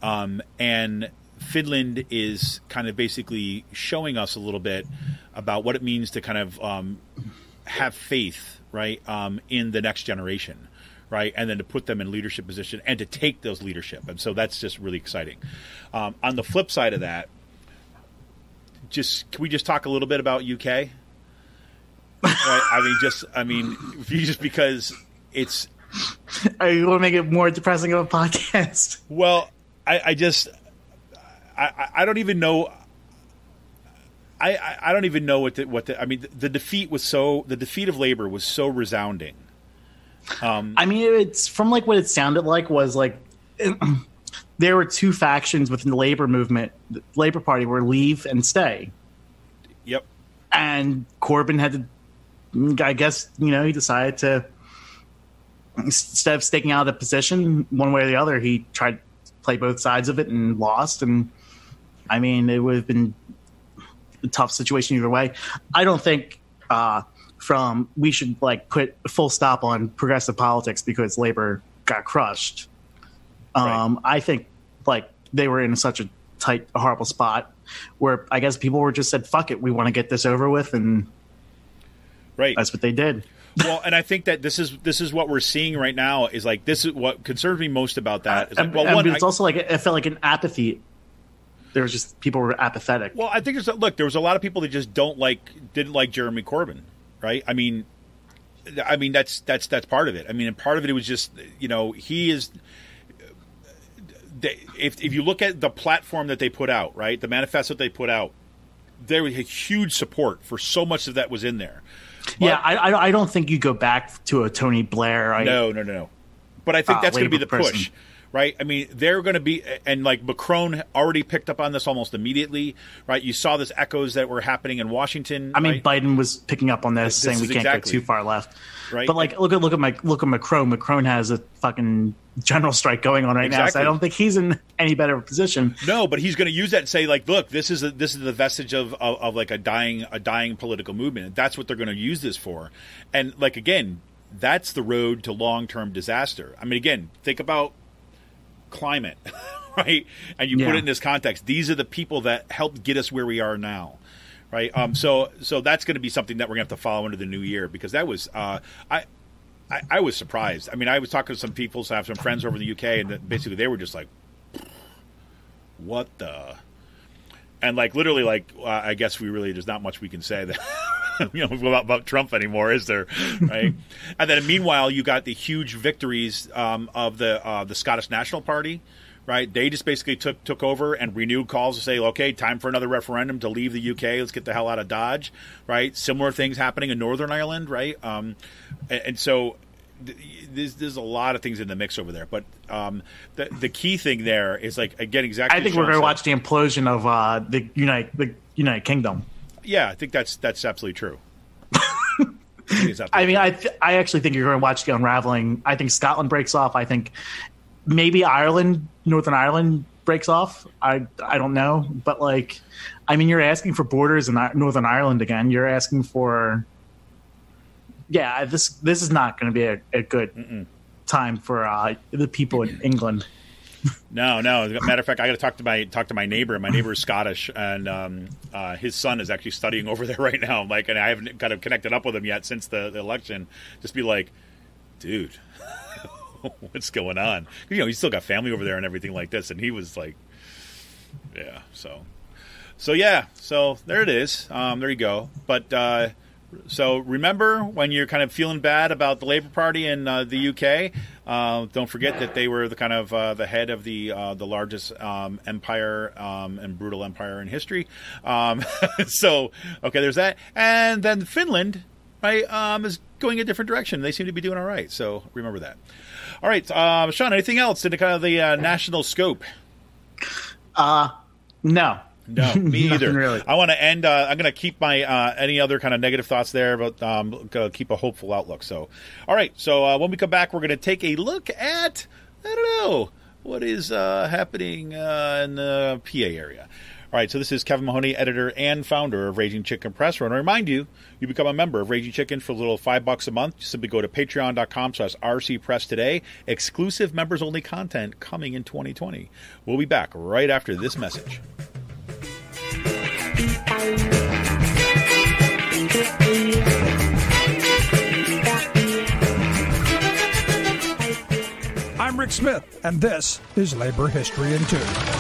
And Finland is kind of basically showing us a little bit about what it means to kind of have faith, right, in the next generation, right, and then to put them in leadership position and to take those leadership. And so that's just really exciting. On the flip side of that, can we just talk a little bit about UK? Right? Just because it's. You want to make it more depressing of a podcast? Well, I don't even know. I don't even know the defeat was the defeat of Labour was so resounding. It's from like what it sounded like was like there were two factions within the Labour movement. The Labour Party were leave and stay. Yep. And Corbyn had to, I guess, he decided to, instead of sticking out of the position one way or the other, he tried to play both sides of it and lost. And it would have been a tough situation either way. I don't think we should like put a full stop on progressive politics because Labour got crushed. Right. I think like they were in such a tight, horrible spot where I guess people were just said, fuck it, we want to get this over with. And right. That's what they did. Well, and I think that this is what we're seeing right now is like, this is what concerns me most about that. Is like, it's also like, it felt like an apathy. There was just, people were apathetic. Well, I think there was a lot of people that just didn't like Jeremy Corbyn, right? That's part of it. And part of it was just, he is, if you look at the platform that they put out, right, the manifesto that they put out, there was a huge support for so much of that was in there. But, yeah, I don't think you go back to a Tony Blair. No. But I think that's going to be the push, right? I mean, they're going to be, and like Macron already picked up on this almost immediately, right? You saw this echoes that were happening in Washington. I mean, Biden was picking up on this, saying we can't go too far left. Right. But like, look at Macron. Macron has a fucking general strike going on right now, so I don't think he's in any better position. No, but he's going to use that and say, like, look, this is the vestige of like a dying political movement. That's what they're going to use this for. And like, again, that's the road to long-term disaster. I mean, again, think about climate, right? And you put it in this context. These are the people that helped get us where we are now, right? So that's going to be something that we're going to have to follow into the new year, because that was I was surprised. I mean, I was talking to some people, so I have some friends over in the UK, and basically they were just like, what the? And like literally, like I guess we really, there's not much we can say that about Trump anymore, is there? Right? And then meanwhile, you got the huge victories of the Scottish National Party. Right, they just basically took over and renewed calls to say, okay, time for another referendum to leave the UK. Let's get the hell out of Dodge. Right, similar things happening in Northern Ireland. Right, and so there's a lot of things in the mix over there. But the key thing there is, like, again, exactly. I think we're going to watch the implosion of the United Kingdom. Yeah, I think that's absolutely true. I mean, I actually think you're going to watch the unraveling. I think Scotland breaks off. I think maybe Northern Ireland breaks off. I don't know, but like, I mean, you're asking for borders in Northern Ireland again. You're asking for, this is not going to be a good time for the people in England. No. Matter of fact, I got to talk to my neighbor. My neighbor is Scottish, and his son is actually studying over there right now. Like, and I haven't kind of connected up with him yet since the election. Just be like, dude, what's going on? He's still got family over there and everything like this, and he was like, yeah. So there it is. There you go. But so remember, when you're kind of feeling bad about the Labour Party in the UK, don't forget that they were the kind of the head of the largest empire and brutal empire in history. So okay, there's that, and then Finland, right, is going a different direction. They seem to be doing all right. So remember that. All right, Sean, anything else in the kind of the national scope? No, me either. Really. I want to end. I'm going to keep my any other kind of negative thoughts there, but keep a hopeful outlook. So, all right. So when we come back, we're going to take a look at, I don't know, what is happening in the PA area. All right, so this is Kevin Mahoney, editor and founder of Raging Chicken Press. I want to remind you, you become a member of Raging Chicken for a little $5 a month. Just simply go to patreon.com/RCPress today. Exclusive members-only content coming in 2020. We'll be back right after this message. I'm Rick Smith, and this is Labor History in 2.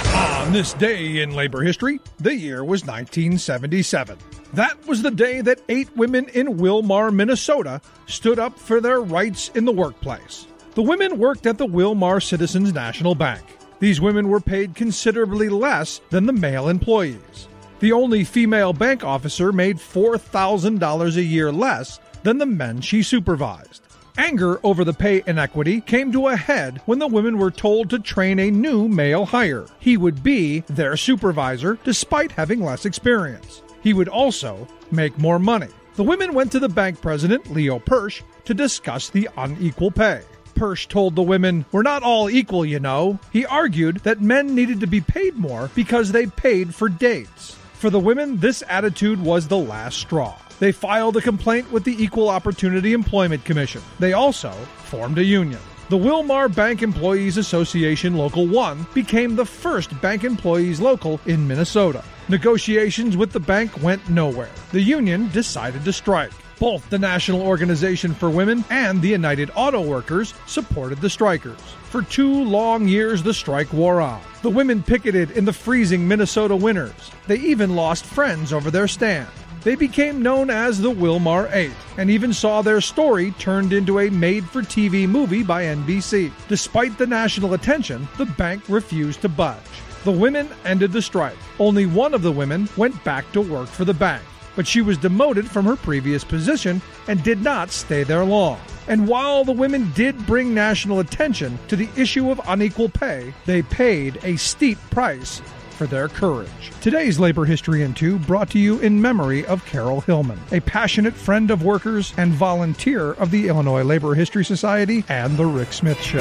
On this day in labor history, the year was 1977. That was the day that 8 women in Wilmar, Minnesota, stood up for their rights in the workplace. The women worked at the Wilmar Citizens National Bank. These women were paid considerably less than the male employees. The only female bank officer made $4,000 a year less than the men she supervised. Anger over the pay inequity came to a head when the women were told to train a new male hire. He would be their supervisor despite having less experience. He would also make more money. The women went to the bank president, Leo Persh, to discuss the unequal pay. Persh told the women, "We're not all equal, you know." He argued that men needed to be paid more because they paid for dates. For the women, this attitude was the last straw. They filed a complaint with the Equal Opportunity Employment Commission. They also formed a union. The Wilmar Bank Employees Association Local 1 became the first bank employees local in Minnesota. Negotiations with the bank went nowhere. The union decided to strike. Both the National Organization for Women and the United Auto Workers supported the strikers. For 2 long years, the strike wore on. The women picketed in the freezing Minnesota winters. They even lost friends over their stand. They became known as the Wilmar 8 and even saw their story turned into a made-for-TV movie by NBC. Despite the national attention, the bank refused to budge. The women ended the strike. Only one of the women went back to work for the bank. but she was demoted from her previous position and did not stay there long. And while the women did bring national attention to the issue of unequal pay, they paid a steep price for their courage. Today's Labor History in 2 brought to you in memory of Carol Hillman, a passionate friend of workers and volunteer of the Illinois Labor History Society and The Rick Smith Show.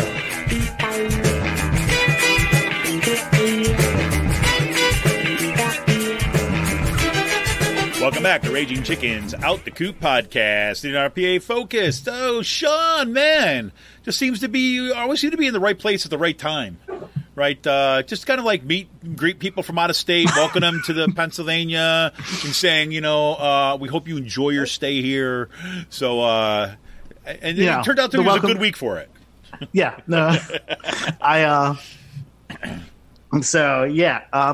Welcome back to Raging Chickens Out the Coop podcast in RPA focused. Oh, Sean, man, just always seem to be in the right place at the right time, right? Just kind of like greet people from out of state, welcome them to the Pennsylvania, and saying, we hope you enjoy your stay here. So, it turned out to be a good week for it. Yeah, no,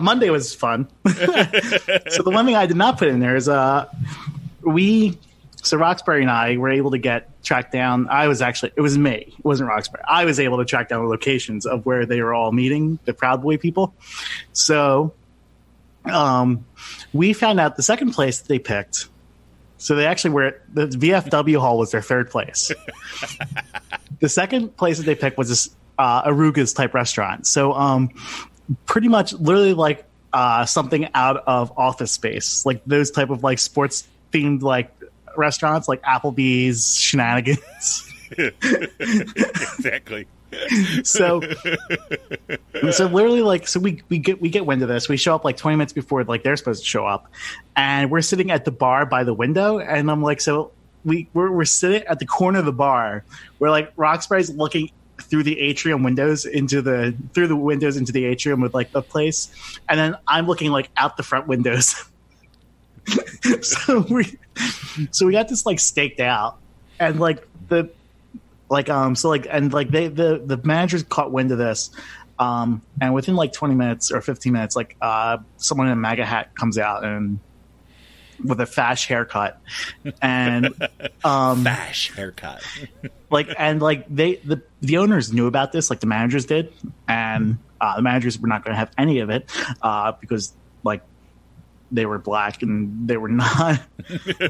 Monday was fun. So the one thing I did not put in there is Roxbury and I were able to track down. It was me. It wasn't Roxbury. I was able to track down the locations of where they were all meeting, the Proud Boy people. So we found out the second place that they picked. So they actually were the VFW Hall was their third place. The second place that they picked was this Aruga's type restaurant. So pretty much literally like something out of Office Space, like those type of like sports themed like restaurants like Applebee's Shenanigans. Exactly. So literally like we get wind of this. We show up like 20 minutes before like they're supposed to show up, and we're sitting at the bar by the window, and I'm like, so we're sitting at the corner of the bar where like Roxbury's looking through the atrium windows into the atrium with like the place, and then I'm looking like out the front windows. so we got this like staked out, and like the managers caught wind of this, and within like 20 minutes or 15 minutes, like someone in a MAGA hat comes out and with a fash haircut, and fash haircut. The owners knew about this, like the managers did, and the managers were not going to have any of it because like they were black and they were not.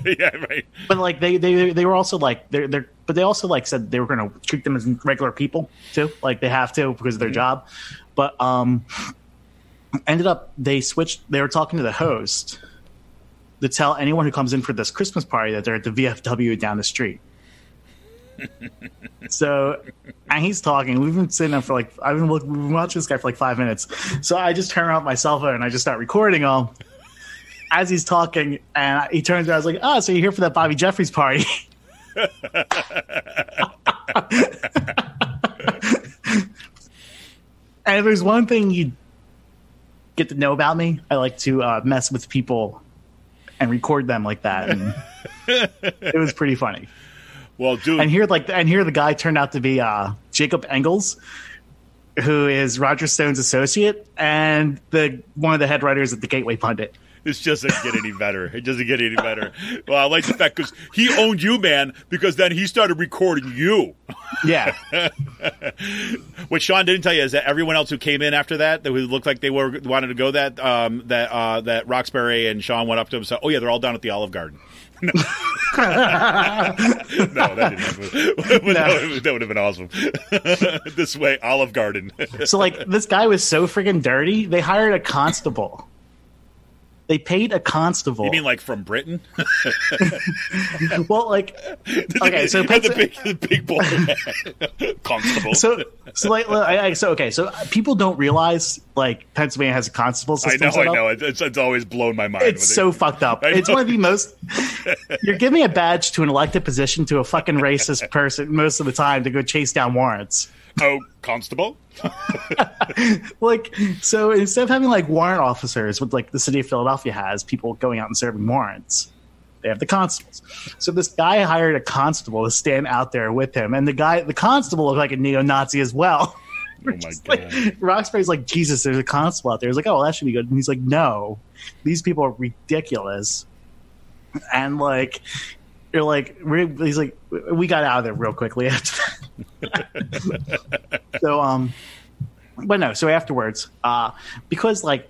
Yeah, right. But like they were also like but they also like said they were going to treat them as regular people too, like they have to because of their job. But ended up they were talking to the host to tell anyone who comes in for this Christmas party that they're at the VFW down the street. So, and he's talking. We've been sitting there for like, we've been watching this guy for like 5 minutes. So I just turn off my cell phone and I just start recording him as he's talking. And he turns around, I was like, oh, so you're here for that Bobby Jeffries party? And if there's one thing you get to know about me, I like to mess with people and record them like that. And it was pretty funny. Well, dude, and here the guy turned out to be Jacob Engels, who is Roger Stone's associate and one of the head writers at the Gateway Pundit. This doesn't get any better. It doesn't get any better. Well, I like the fact because he owned you, man, because then he started recording you. Yeah. What Sean didn't tell you is that everyone else who came in after that who looked like they wanted to go that Roxbury and Sean went up to him and said, oh, yeah, they're all down at the Olive Garden. No, that didn't happen. That would have been awesome. This way, Olive Garden. So, like, this guy was so freaking dirty, they hired a constable. They paid a constable. You mean like from Britain? Well, like, okay, so the big boy constable. So people don't realize like Pennsylvania has a constable system. I know. It's always blown my mind. It's so fucked up. It's one of the most. You're giving a badge to an elected position to a fucking racist person most of the time to go chase down warrants. Oh, constable? Like, so instead of having like warrant officers, what like the city of Philadelphia has, people going out and serving warrants, they have the constables. So this guy hired a constable to stand out there with him, and the constable looked like a neo-Nazi as well. Oh my god! Like, Roxbury's like, Jesus, there's a constable out there. He's like, oh, well, that should be good. And he's like, no, these people are ridiculous. And like, you're like, he's like, we got out of there real quickly after that. So, but no. So afterwards, because like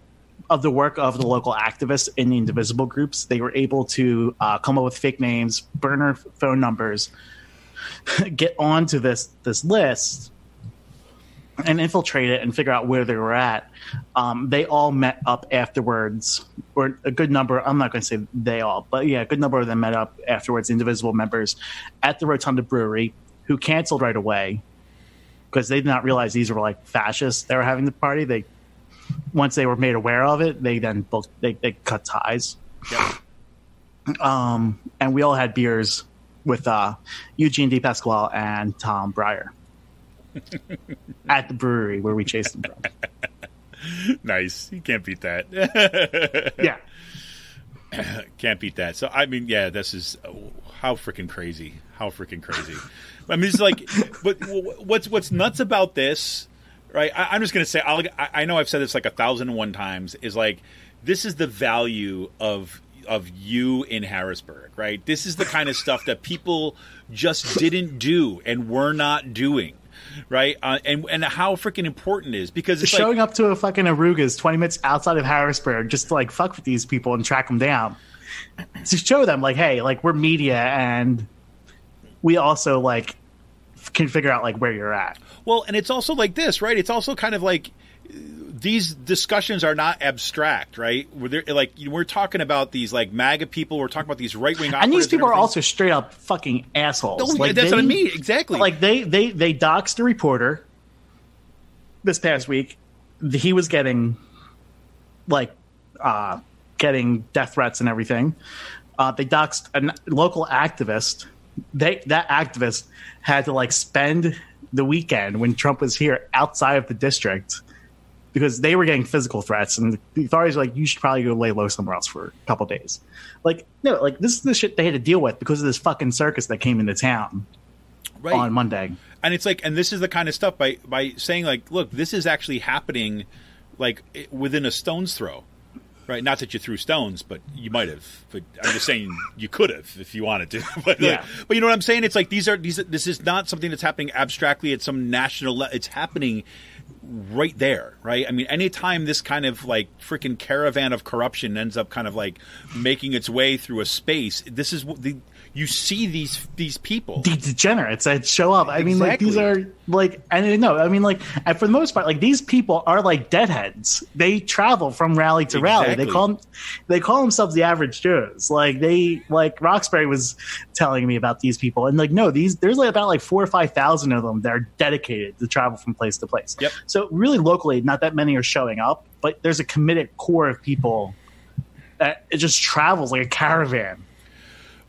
of the work of the local activists in the indivisible groups. They were able to come up with fake names, burner phone numbers, get onto this list, and infiltrate it and figure out where they were at. They all met up afterwards, or a good number. I'm not going to say they all, but yeah, a good number of them met up afterwards. Indivisible members at the Rotunda Brewery, who canceled right away because they did not realize these were like fascists that were having the party. Once they were made aware of it, they then they cut ties. Yep. And we all had beers with Eugene DePasquale and Tom Breyer at the brewery where we chased them from. Nice. You can't beat that. Yeah. Can't beat that. So, I mean, yeah, this is how freaking crazy. How freaking crazy. I mean, it's like, but what's nuts about this, right? I'm just going to say, I know I've said this like 1,001 times, is like, this is the value of you in Harrisburg, right? This is the kind of stuff that people just didn't do and were not doing. Right, and how freaking important it is, because it's showing up to a fucking Arugas 20 minutes outside of Harrisburg just to like fuck with these people and track them down, to show them like, hey, like we're media and we also like can figure out like where you're at. Well, and it's also like this, right? It's also kind of like these discussions are not abstract, right? We're talking about these like MAGA people. We're talking about these right wing, and these people are also straight up fucking assholes. Oh, like that's what I mean, exactly. Like they doxed a reporter this past week. He was getting getting death threats and everything. They doxed a local activist. That activist had to like spend the weekend when Trump was here outside of the district, because they were getting physical threats, and the authorities were like, you should probably go lay low somewhere else for a couple of days. Like, no, like this is the shit they had to deal with because of this fucking circus that came into town on Monday. And it's like, and this is the kind of stuff by saying like, look, this is actually happening like within a stone's throw, right? Not that you threw stones, but you might have. But I'm just saying you could have if you wanted to. But, yeah. But you know what I'm saying? It's like this is not something that's happening abstractly at some national level. It's happening right there, right? I mean, anytime this kind of like freaking caravan of corruption ends up kind of like making its way through a space, this is what you see these people, the degenerates that show up. I mean, like these are like, and no, I mean, like, and for the most part, like these people are like deadheads. They travel from rally to rally. They call themselves the average Joes. Like Roxbury was telling me about these people, and like no, there's like about like 4,000 or 5,000 of them that are dedicated to travel from place to place. Yep. So really, locally, not that many are showing up, but there's a committed core of people that it just travels like a caravan.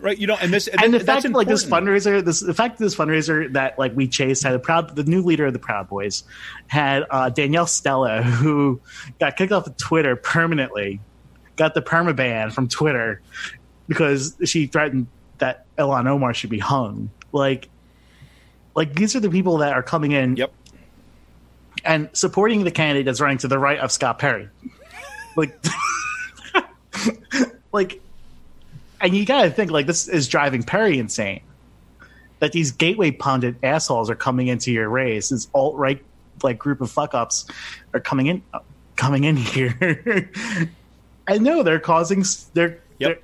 Right, you know, and the fact that like this fundraiser that like we chased had the new leader of the Proud Boys had Danielle Stella, who got kicked off of Twitter permanently, got the permaban from Twitter because she threatened that Ilhan Omar should be hung. Like these are the people that are coming in, yep, and supporting the candidate that's running to the right of Scott Perry, like. And you got to think, like, this is driving Perry insane. That these gateway pundit assholes are coming into your race. This alt-right, like, group of fuck-ups are coming in here. I know they're causing... They're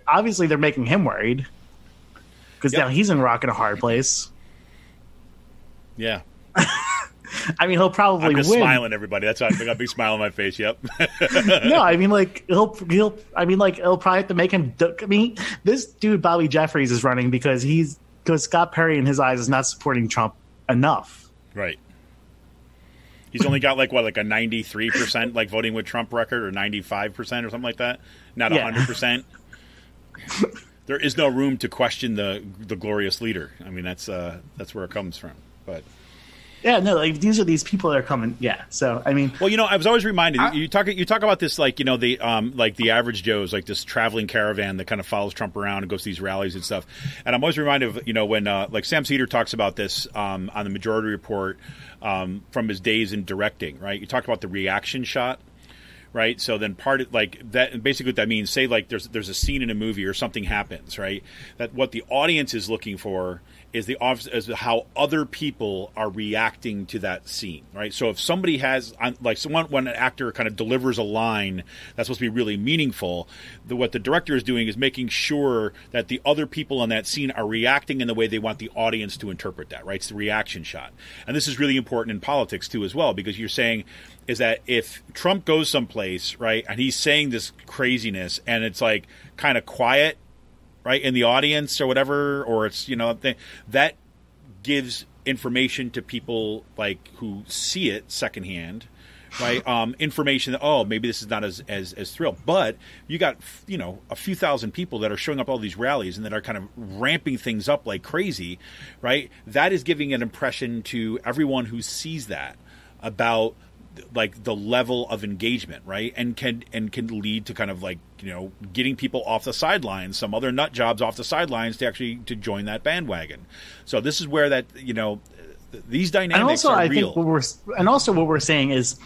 obviously, they're making him worried. Because now he's in a rock and a hard place. Yeah. I mean, he'll probably win. I'm just smiling, everybody. That's why I got a big smile on my face. Yep. No, I mean, like he'll probably have to make him. I mean, this dude Bobby Jeffries is running because Scott Perry in his eyes is not supporting Trump enough. Right. He's only got like a 93% like voting with Trump record, or 95% or something like that. Not 100%. There is no room to question the glorious leader. I mean, that's where it comes from. But. Yeah, no, like these are these people that are coming. Yeah, so I mean, well, you know, I was always reminded. You talk about this, like, you know, the like the average Joe's, like this traveling caravan that kind of follows Trump around and goes to these rallies and stuff. And I'm always reminded of, you know, when like Sam Cedar talks about this on the Majority Report from his days in directing. Right, you talked about the reaction shot. right? So then part of like that, basically what that means, say like there's a scene in a movie or something happens, right? That what the audience is looking for is how other people are reacting to that scene, right? So if somebody has, like, when an actor kind of delivers a line that's supposed to be really meaningful, what the director is doing is making sure that the other people on that scene are reacting in the way they want the audience to interpret that, right? It's the reaction shot. And this is really important in politics, too, as well, because you're saying is that if Trump goes someplace, right, and he's saying this craziness and it's, like, kind of quiet, right, in the audience or whatever, or it's, that gives information to people like who see it secondhand, right? Information that, oh, maybe this is not as thrilled. But you got, a few thousand people that are showing up at all these rallies and that are kind of ramping things up like crazy, right? That is giving an impression to everyone who sees that about like the level of engagement, right? And can lead to kind of like, getting people off the sidelines, some other nut jobs off the sidelines to join that bandwagon. So this is where that, these dynamics are real. What we're saying is,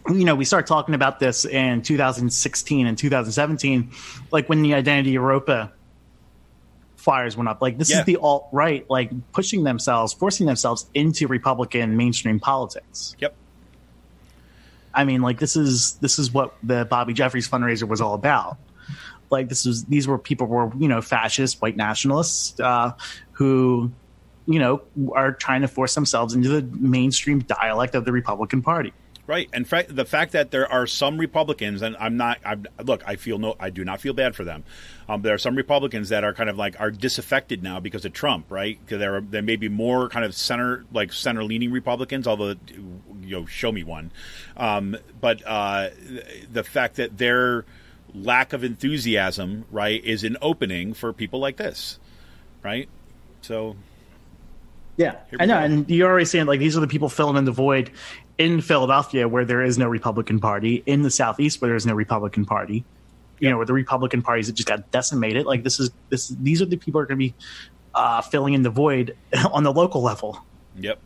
we start talking about this in 2016 and 2017, like when the Identity Europa fires went up. Like this is the alt-right, like forcing themselves into Republican mainstream politics. Yep. I mean, like this is what the Bobby Jeffries fundraiser was all about. Like these were people who were fascist white nationalists who are trying to force themselves into the mainstream dialect of the Republican Party. Right. And the fact that there are some Republicans, and I do not feel bad for them. There are some Republicans that are kind of like are disaffected now because of Trump, right? Because there may be more kind of center leaning Republicans, although show me one. But the fact that their lack of enthusiasm, right, is an opening for people like this, right? So yeah, I know, and you're already saying like these are the people filling in the void in Philadelphia where there is no Republican Party, in the Southeast where there is no Republican Party, where the Republican parties that just got decimated. Like these are the people who are going to be filling in the void on the local level. Yep.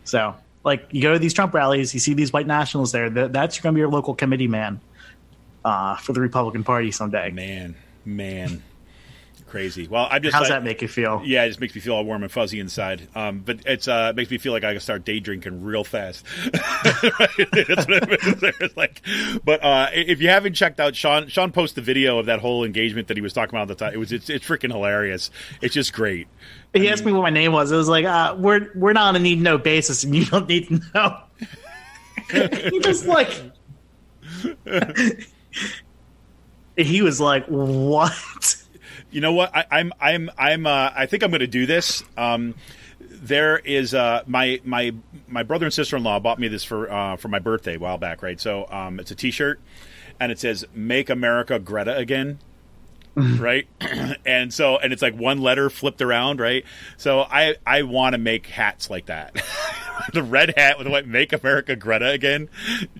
So like you go to these Trump rallies, you see these white nationals there. That's going to be your local committee man for the Republican Party someday. Man. Crazy. Well, how's that make you feel? Yeah, it just makes me feel all warm and fuzzy inside. But it makes me feel like I can start day drinking real fast. That's what it's like. But if you haven't checked out Sean posted the video of that whole engagement that he was talking about at the time. It's freaking hilarious. It's just great. He asked me what my name was. It was like we're not on a need to know basis, and you don't need to know. He just like. He was like, "What?" You know what? I think I'm going to do this. There is my brother and sister-in-law bought me this for my birthday a while back, right? So it's a T-shirt, and it says "Make America Greta Again," right? and it's like one letter flipped around, right? So I want to make hats like that. The red hat with what "Make America Greta Again,"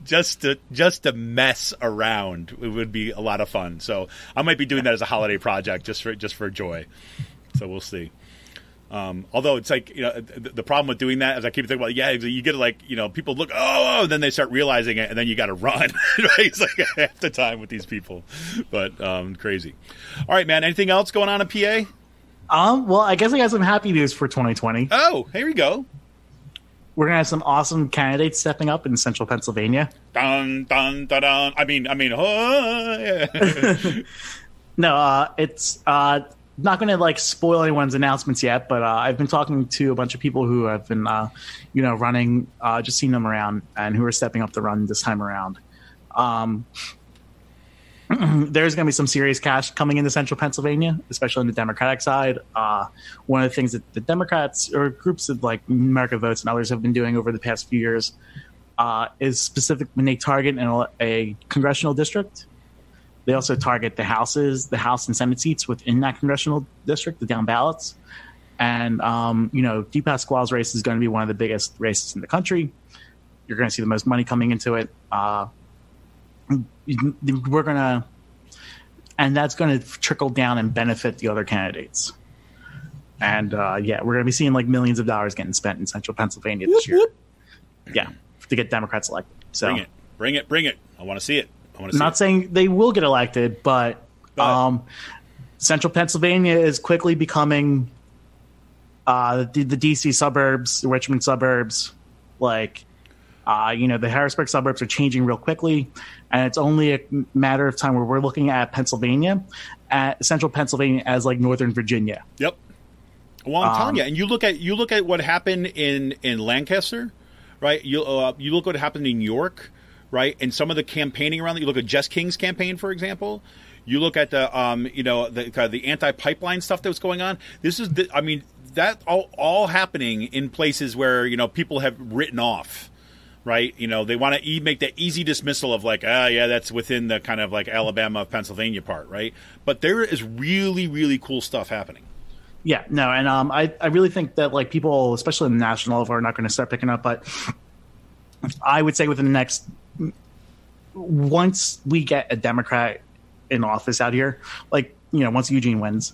just to mess around. It would be a lot of fun. So I might be doing that as a holiday project just for joy. So we'll see. Although it's like the problem with doing that is I keep thinking about you get like people look and then they start realizing it and then you got to run. Right? It's like half the time with these people, but crazy. All right, man. Anything else going on in PA? Well, I guess I got some happy news for 2020. Oh, here we go. We're gonna have some awesome candidates stepping up in Central Pennsylvania. Dun dun dun dun. I mean. Yeah. No, it's not going to like spoil anyone's announcements yet. But I've been talking to a bunch of people who have been, running, just seeing them around, and who are stepping up to run this time around. There's going to be some serious cash coming into Central Pennsylvania, especially on the Democratic side. One of the things that the Democrats or groups of like America Votes and others have been doing over the past few years is specific when they target a congressional district. They also target the House and Senate seats within that congressional district, the down ballots. And, Deep Pasquale's race is going to be one of the biggest races in the country. You're going to see the most money coming into it. And that's going to trickle down and benefit the other candidates. And we're going to be seeing like millions of dollars getting spent in Central Pennsylvania this year. Yeah, to get Democrats elected. So bring it. Bring it. I want to see it. I'm not saying they will get elected, but central Pennsylvania is quickly becoming the DC suburbs, the Richmond suburbs. Like, the Harrisburg suburbs are changing real quickly, and it's only a matter of time where we're looking at central Pennsylvania as like Northern Virginia. Yep. Well, I'm telling you, and you look at what happened in Lancaster, right? You look what happened in York, right? And some of the campaigning around that. You look at Jess King's campaign, for example. You look at the the anti-pipeline stuff that was going on. This is that all happening in places where people have written off. Right, they want to make that easy dismissal of like, that's within the kind of like Alabama, Pennsylvania part, right? But there is really, really cool stuff happening. Yeah, no, and I really think that like people, especially in the national level, are not going to start picking up. But I would say within the next, once we get a Democrat in office out here, like once Eugene wins,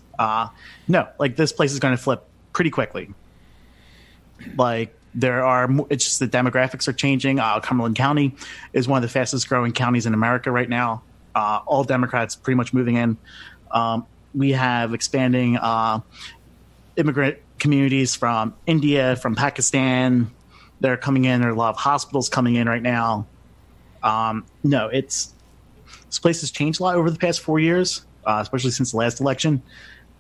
this place is going to flip pretty quickly. Like. It's just the demographics are changing. Cumberland County is one of the fastest growing counties in America right now. All Democrats pretty much moving in. We have expanding immigrant communities from India, from Pakistan. They're coming in. There are a lot of hospitals coming in right now. This place has changed a lot over the past 4 years, especially since the last election.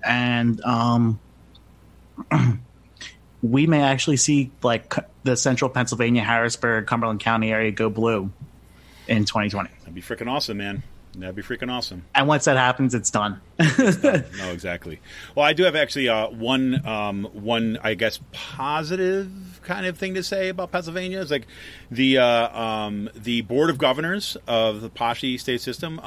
And we may actually see like the central Pennsylvania, Harrisburg, Cumberland County area go blue in 2020. That'd be freaking awesome, man. That'd be freaking awesome. And once that happens, it's done. No, exactly. Well, I do have actually one, I guess, positive kind of thing to say about Pennsylvania. It's like the Board of Governors of the Pashy state system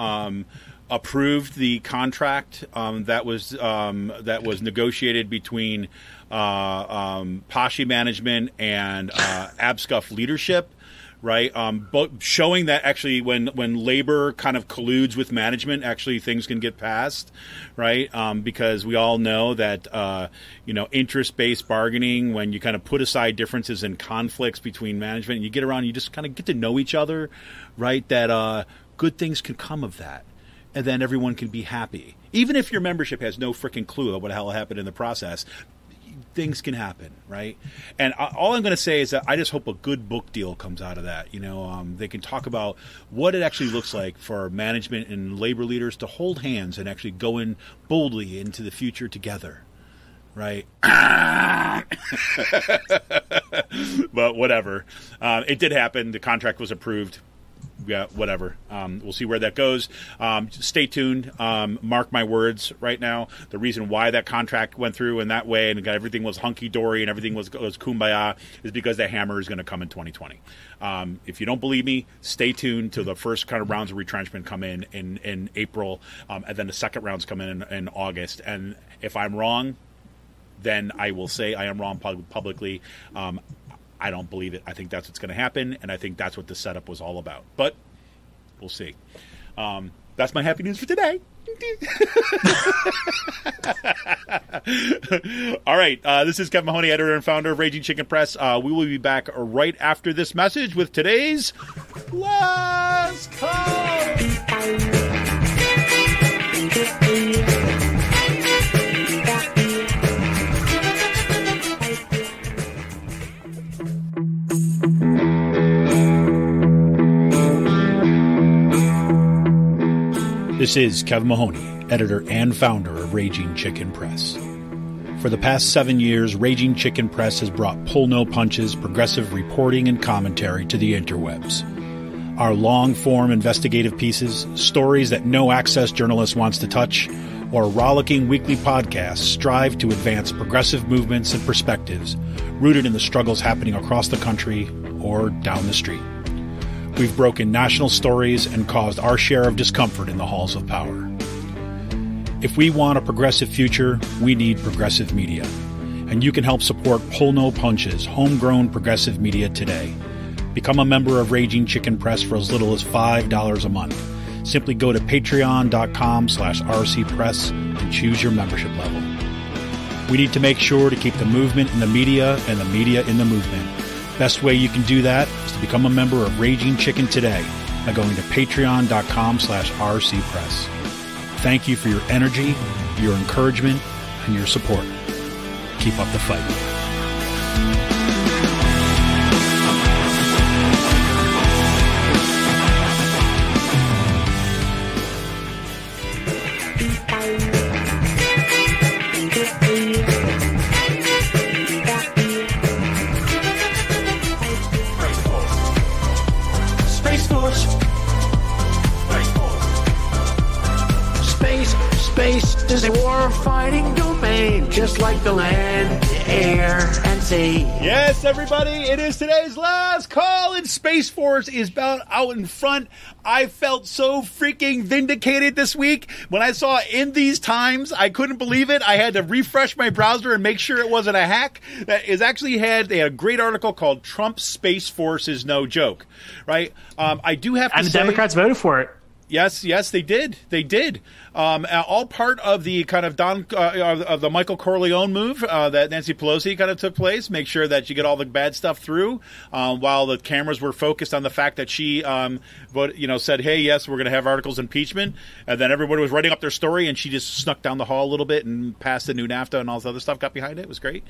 approved the contract that was negotiated between Pashy management and Abscuff leadership, right? But showing that actually when labor kind of colludes with management, actually things can get passed, right? Because we all know that interest-based bargaining, when you kind of put aside differences and conflicts between management and you get around, you just kind of get to know each other, right? That good things can come of that. And then everyone can be happy. Even if your membership has no freaking clue of what the hell happened in the process, things can happen, right? And all I'm going to say is that I just hope a good book deal comes out of that. They can talk about what it actually looks like for management and labor leaders to hold hands and actually go in boldly into the future together, right? But whatever. It did happen. The contract was approved. Yeah, whatever. We'll see where that goes. Stay tuned. Mark my words right now. The reason why that contract went through in that way and everything was hunky-dory and everything was kumbaya is because the hammer is going to come in 2020. If you don't believe me, stay tuned till the first kind of rounds of retrenchment come in April, and then the second rounds come in August. And if I'm wrong, then I will say I am wrong publicly. I don't believe it. I think that's what's going to happen, and I think that's what the setup was all about. But we'll see. That's my happy news for today. All right. This is Kevin Mahoney, editor and founder of Raging Chicken Press. We will be back right after this message with today's Last Call. This is Kevin Mahoney, editor and founder of Raging Chicken Press. For the past 7 years, Raging Chicken Press has brought pull-no-punches, progressive reporting and commentary to the interwebs. Our long-form investigative pieces, stories that no-access journalist wants to touch, or rollicking weekly podcasts strive to advance progressive movements and perspectives rooted in the struggles happening across the country or down the street. We've broken national stories and caused our share of discomfort in the halls of power. If we want a progressive future, we need progressive media. And you can help support Pull No Punches, homegrown progressive media today. Become a member of Raging Chicken Press for as little as $5 a month. Simply go to patreon.com/rcpress and choose your membership level. We need to make sure to keep the movement in the media and the media in the movement. Best way you can do that is to become a member of Raging Chicken today by going to patreon.com/rcpress. Thank you for your energy, your encouragement, and your support. Keep up the fight. Space is a war-fighting domain, just like the land, the air, and sea. Yes, everybody, it is today's last call, and Space Force is out in front. I felt so freaking vindicated this week. When I saw "in these times," I couldn't believe it. I had to refresh my browser and make sure it wasn't a hack. They had a great article called "Trump's Space Force is No Joke," right? I do have to say, and the Democrats voted for it. Yes, they did. They did. All part of the kind of of the Michael Corleone move that Nancy Pelosi kind of took place. Make sure that you get all the bad stuff through, while the cameras were focused on the fact that she, said, "Hey, yes, we're going to have articles impeachment," and then everybody was writing up their story, and she just snuck down the hall a little bit and passed the new NAFTA and all this other stuff. Got behind it. It was great.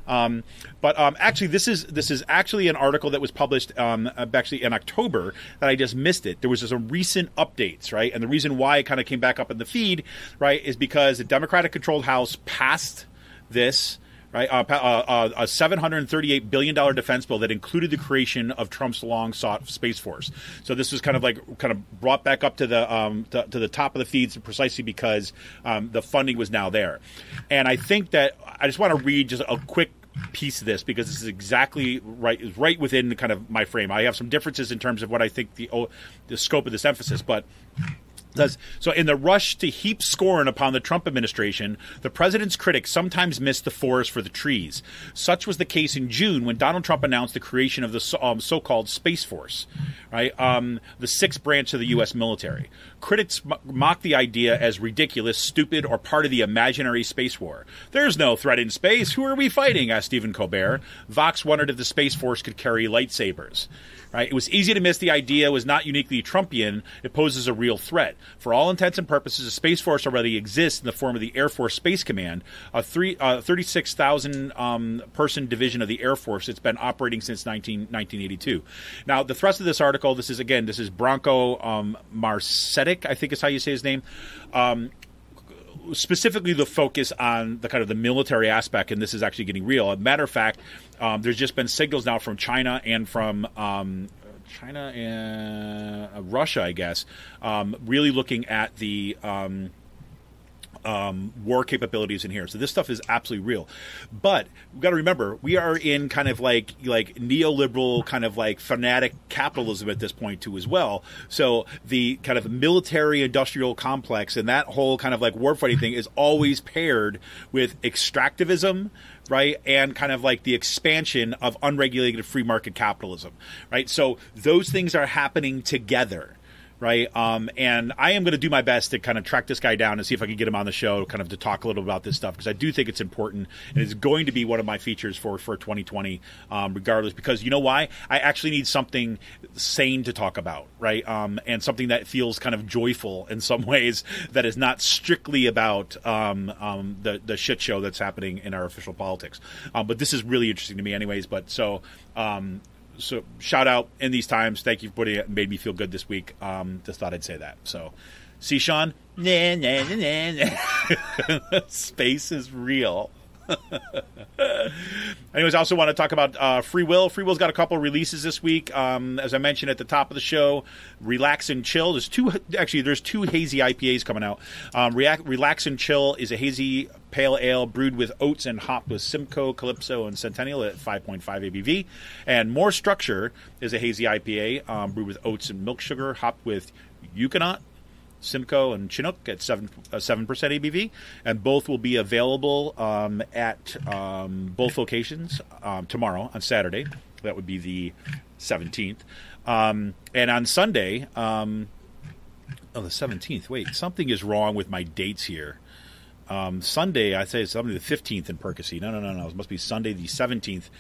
Actually, this is actually an article that was published actually in October that I just missed it. There was some recent updates, right? And the reason why it kind of came back up in the feed, right, is because the Democratic-controlled House passed this, right, a $738 billion defense bill that included the creation of Trump's long-sought Space Force. So this was kind of brought back up to the top of the feeds precisely because the funding was now there. And I think that I just want to read just a quick piece of this because this is exactly right within kind of my frame. I have some differences in terms of what I think the scope of this emphasis, but so in the rush to heap scorn upon the Trump administration, the president's critics sometimes miss the forest for the trees. Such was the case in June when Donald Trump announced the creation of the so-called Space Force, right? The sixth branch of the U.S. military. Critics mock the idea as ridiculous, stupid, or part of the imaginary space war. There's no threat in space. Who are we fighting? Asked Stephen Colbert. Vox wondered if the Space Force could carry lightsabers. Right? It was easy to miss the idea was not uniquely Trumpian. It poses a real threat. For all intents and purposes, a Space Force already exists in the form of the Air Force Space Command, a 36,000 person division of the Air Force that's been operating since 1982. Now, the thrust of this article, this is Branko Marcetic, I think is how you say his name. Specifically the focus on the kind of the military aspect, and this is actually getting real. As a matter of fact, there's just been signals now from China and from Russia, I guess, really looking at the war capabilities in here. So this stuff is absolutely real. But we've got to remember, we are in kind of like neoliberal kind of like fanatic capitalism at this point too as well. So the kind of military industrial complex and that whole kind of like warfighting thing is always paired with extractivism, right? And kind of like the expansion of unregulated free market capitalism, right? So those things are happening together. Right. And I am going to do my best to kind of track this guy down and see if I can get him on the show kind of to talk a little about this stuff, because I do think it's important and it's going to be one of my features for 2020, regardless, because you know why? I actually need something sane to talk about. Right. And something that feels kind of joyful in some ways that is not strictly about the shit show that's happening in our official politics. But this is really interesting to me anyways. But so shout out in these times. Thank you for putting it. Made me feel good this week. Just thought I'd say that. So, see, Sean? Space is real. Anyways, I also want to talk about Free Will. Free Will's got a couple of releases this week. As I mentioned at the top of the show, Relax and Chill. There's two hazy IPAs coming out. Relax and Chill is a hazy pale ale brewed with oats and hopped with Simcoe, Calypso, and Centennial at 5.5 ABV. And More Structure is a hazy IPA brewed with oats and milk sugar, hopped with Euconaut, Simcoe, and Chinook at 7% ABV, and both will be available at both locations tomorrow on Saturday. That would be the 17th. And on Sunday, the 17th. Wait, something is wrong with my dates here. Sunday, I say it's Sunday the 15th in Percy. No. It must be Sunday the 17th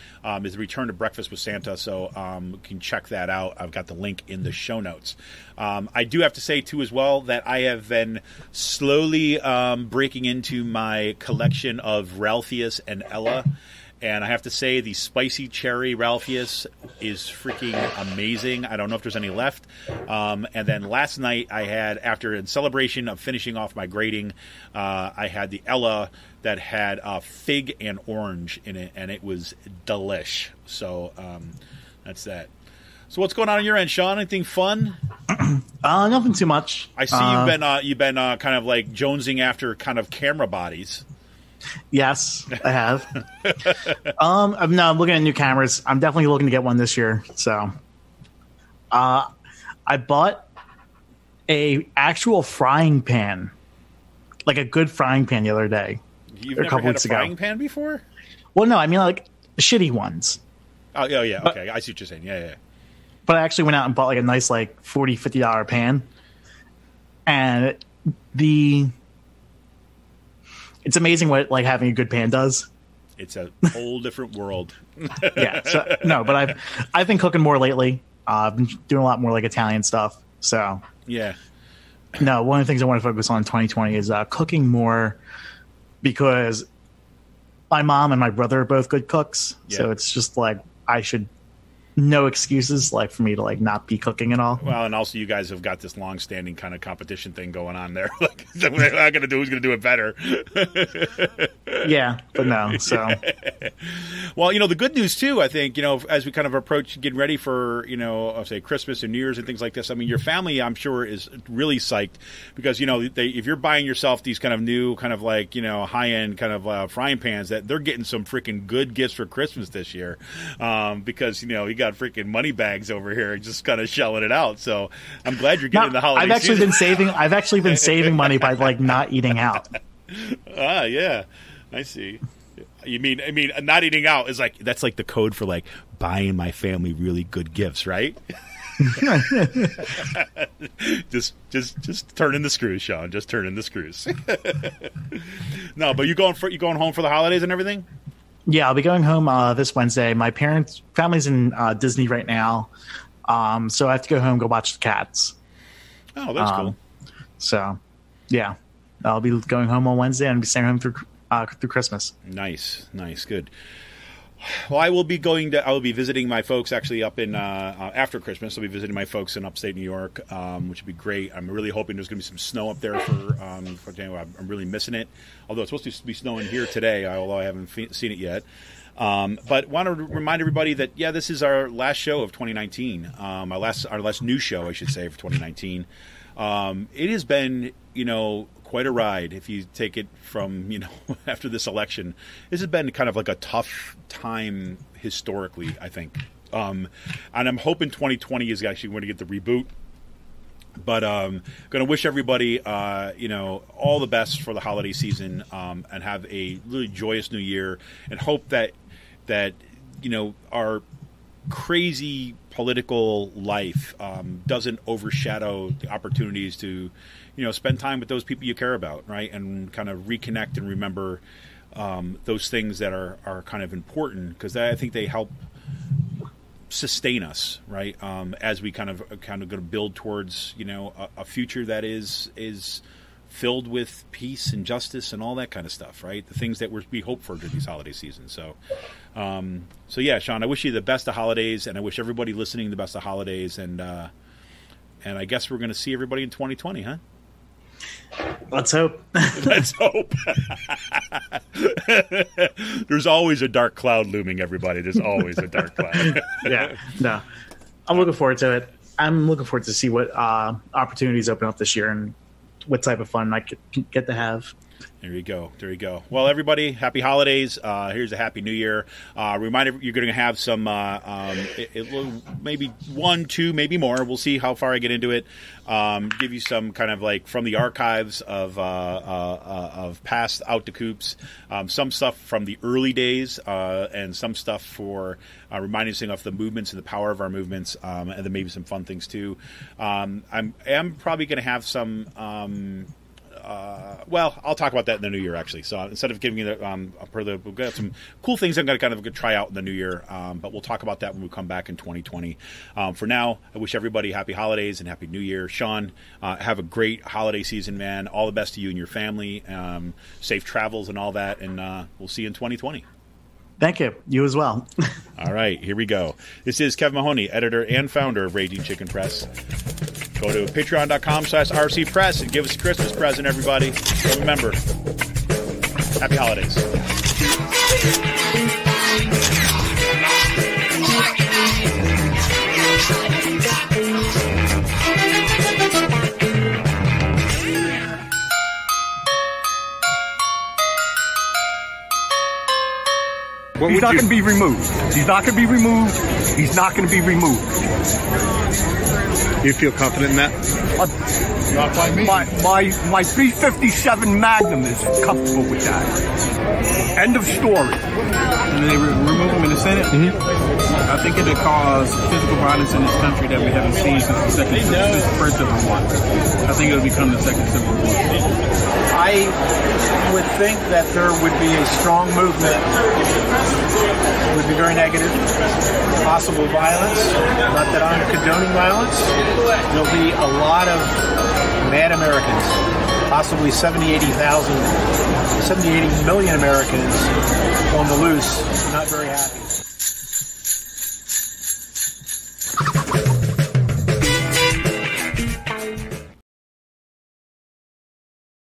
is the return to Breakfast with Santa. So you can check that out. I've got the link in the show notes. I do have to say, too, as well, that I have been slowly breaking into my collection of Ralphius and Ella. And I have to say, the spicy cherry Ralphius is freaking amazing. I don't know if there's any left. And then last night, I had, after in celebration of finishing off my grading, I had the Ella that had fig and orange in it, and it was delish. So that's that. So what's going on your end, Sean? Anything fun? Nothing too much. I see you've been kind of like jonesing after kind of camera bodies. Yes, I have. I'm looking at new cameras. I'm definitely looking to get one this year. So, I bought a actual frying pan, like a good frying pan, the other day. You've never had a frying pan before? Well, no, I mean like shitty ones. Oh yeah, okay. I see what you're saying. Yeah. But I actually went out and bought like a nice like $40, $50 pan, and it's amazing what like having a good pan does. It's a whole different world. Yeah. So, no, but I've been cooking more lately. I've been doing a lot more like Italian stuff. So yeah. No, one of the things I want to focus on in 2020 is cooking more, because my mom and my brother are both good cooks. Yeah. So it's just like I should. No excuses like for me to like not be cooking at all. Well, and also you guys have got this long-standing kind of competition thing going on there. Like, so we're not going to do who's going to do it better. Yeah, but no. So, well, the good news too, I think, as we kind of approach getting ready for, I'll say Christmas and New Year's and things like this. I mean, your family, I'm sure, is really psyched because if you're buying yourself these kind of new kind of like high-end kind of frying pans, that they're getting some freaking good gifts for Christmas this year, because you got freaking money bags over here just kind of shelling it out. So I'm glad you're getting the holiday I've actually season. I've actually been saving money by like not eating out. Yeah, I see. You mean not eating out is like, that's like the code for like buying my family really good gifts, right? just turn in the screws, Sean. Just turn in the screws. No, but you going home for the holidays and everything? Yeah, I'll be going home this Wednesday. My family's in Disney right now, so I have to go home, go watch the cats. Oh, that's cool. So, yeah, I'll be going home on Wednesday and be staying home through Christmas. Nice, good. Well, I will be visiting my folks actually up in after Christmas. I'll be visiting my folks in upstate New York, which would be great. I'm really hoping there's going to be some snow up there I'm really missing it. Although it's supposed to be snowing here today, although I haven't seen it yet. But want to remind everybody that this is our last show of 2019. Our last new show, I should say, for 2019. It has been quite a ride if you take it from after this election. This has been kind of like a tough time historically, I think, and I'm hoping 2020 is actually going to get the reboot. But going to wish everybody all the best for the holiday season, and have a really joyous new year, and hope that our crazy political life doesn't overshadow the opportunities to spend time with those people you care about, right? And kind of reconnect and remember those things that are kind of important, because I think they help sustain us, right? As we kind of going to build towards a future that is filled with peace and justice and all that kind of stuff, right? The things that we hope for during these holiday seasons. So yeah, Sean, I wish you the best of holidays, and I wish everybody listening the best of holidays, and I guess we're going to see everybody in 2020, huh? Let's hope. Let's hope. There's always a dark cloud looming, everybody. There's always a dark cloud. Yeah, no. I'm looking forward to it. I'm looking forward to see what opportunities open up this year and what type of fun I could get to have. There you go. Well, everybody, happy holidays. Here's a happy new year. Reminder, you're going to have some, maybe 1, 2, maybe more. We'll see how far I get into it. Give you some kind of like from the archives of past Out to Coops, some stuff from the early days, and some stuff for reminding us of the movements and the power of our movements, and then maybe some fun things too. I am probably going to have some well, I'll talk about that in the new year, actually. So instead of giving you the, we've got some cool things I'm going to kind of try out in the new year, but we'll talk about that when we come back in 2020. For now, I wish everybody happy holidays and happy new year. Sean, have a great holiday season, man. All the best to you and your family. Safe travels and all that, and we'll see you in 2020. Thank you. You as well. All right, here we go. This is Kevin Mahoney, editor and founder of Raging Chicken Press. Go to patreon.com/RC Press and give us a Christmas present, everybody. So remember, happy holidays. He's not going to be removed. He's not going to be removed. He's not going to be removed. You feel confident in that? Not by me. My 357 Magnum is comfortable with that. End of story. And they remove him in the Senate. I think it'll cause physical violence in this country that we haven't seen since the first Civil War. I think it'll become the second Civil War. I would think that there would be a strong movement. It would be very negative. Possible violence. Not that I'm condoning violence. There'll be a lot of mad Americans. Possibly 70, 80 million Americans on the loose, not very happy.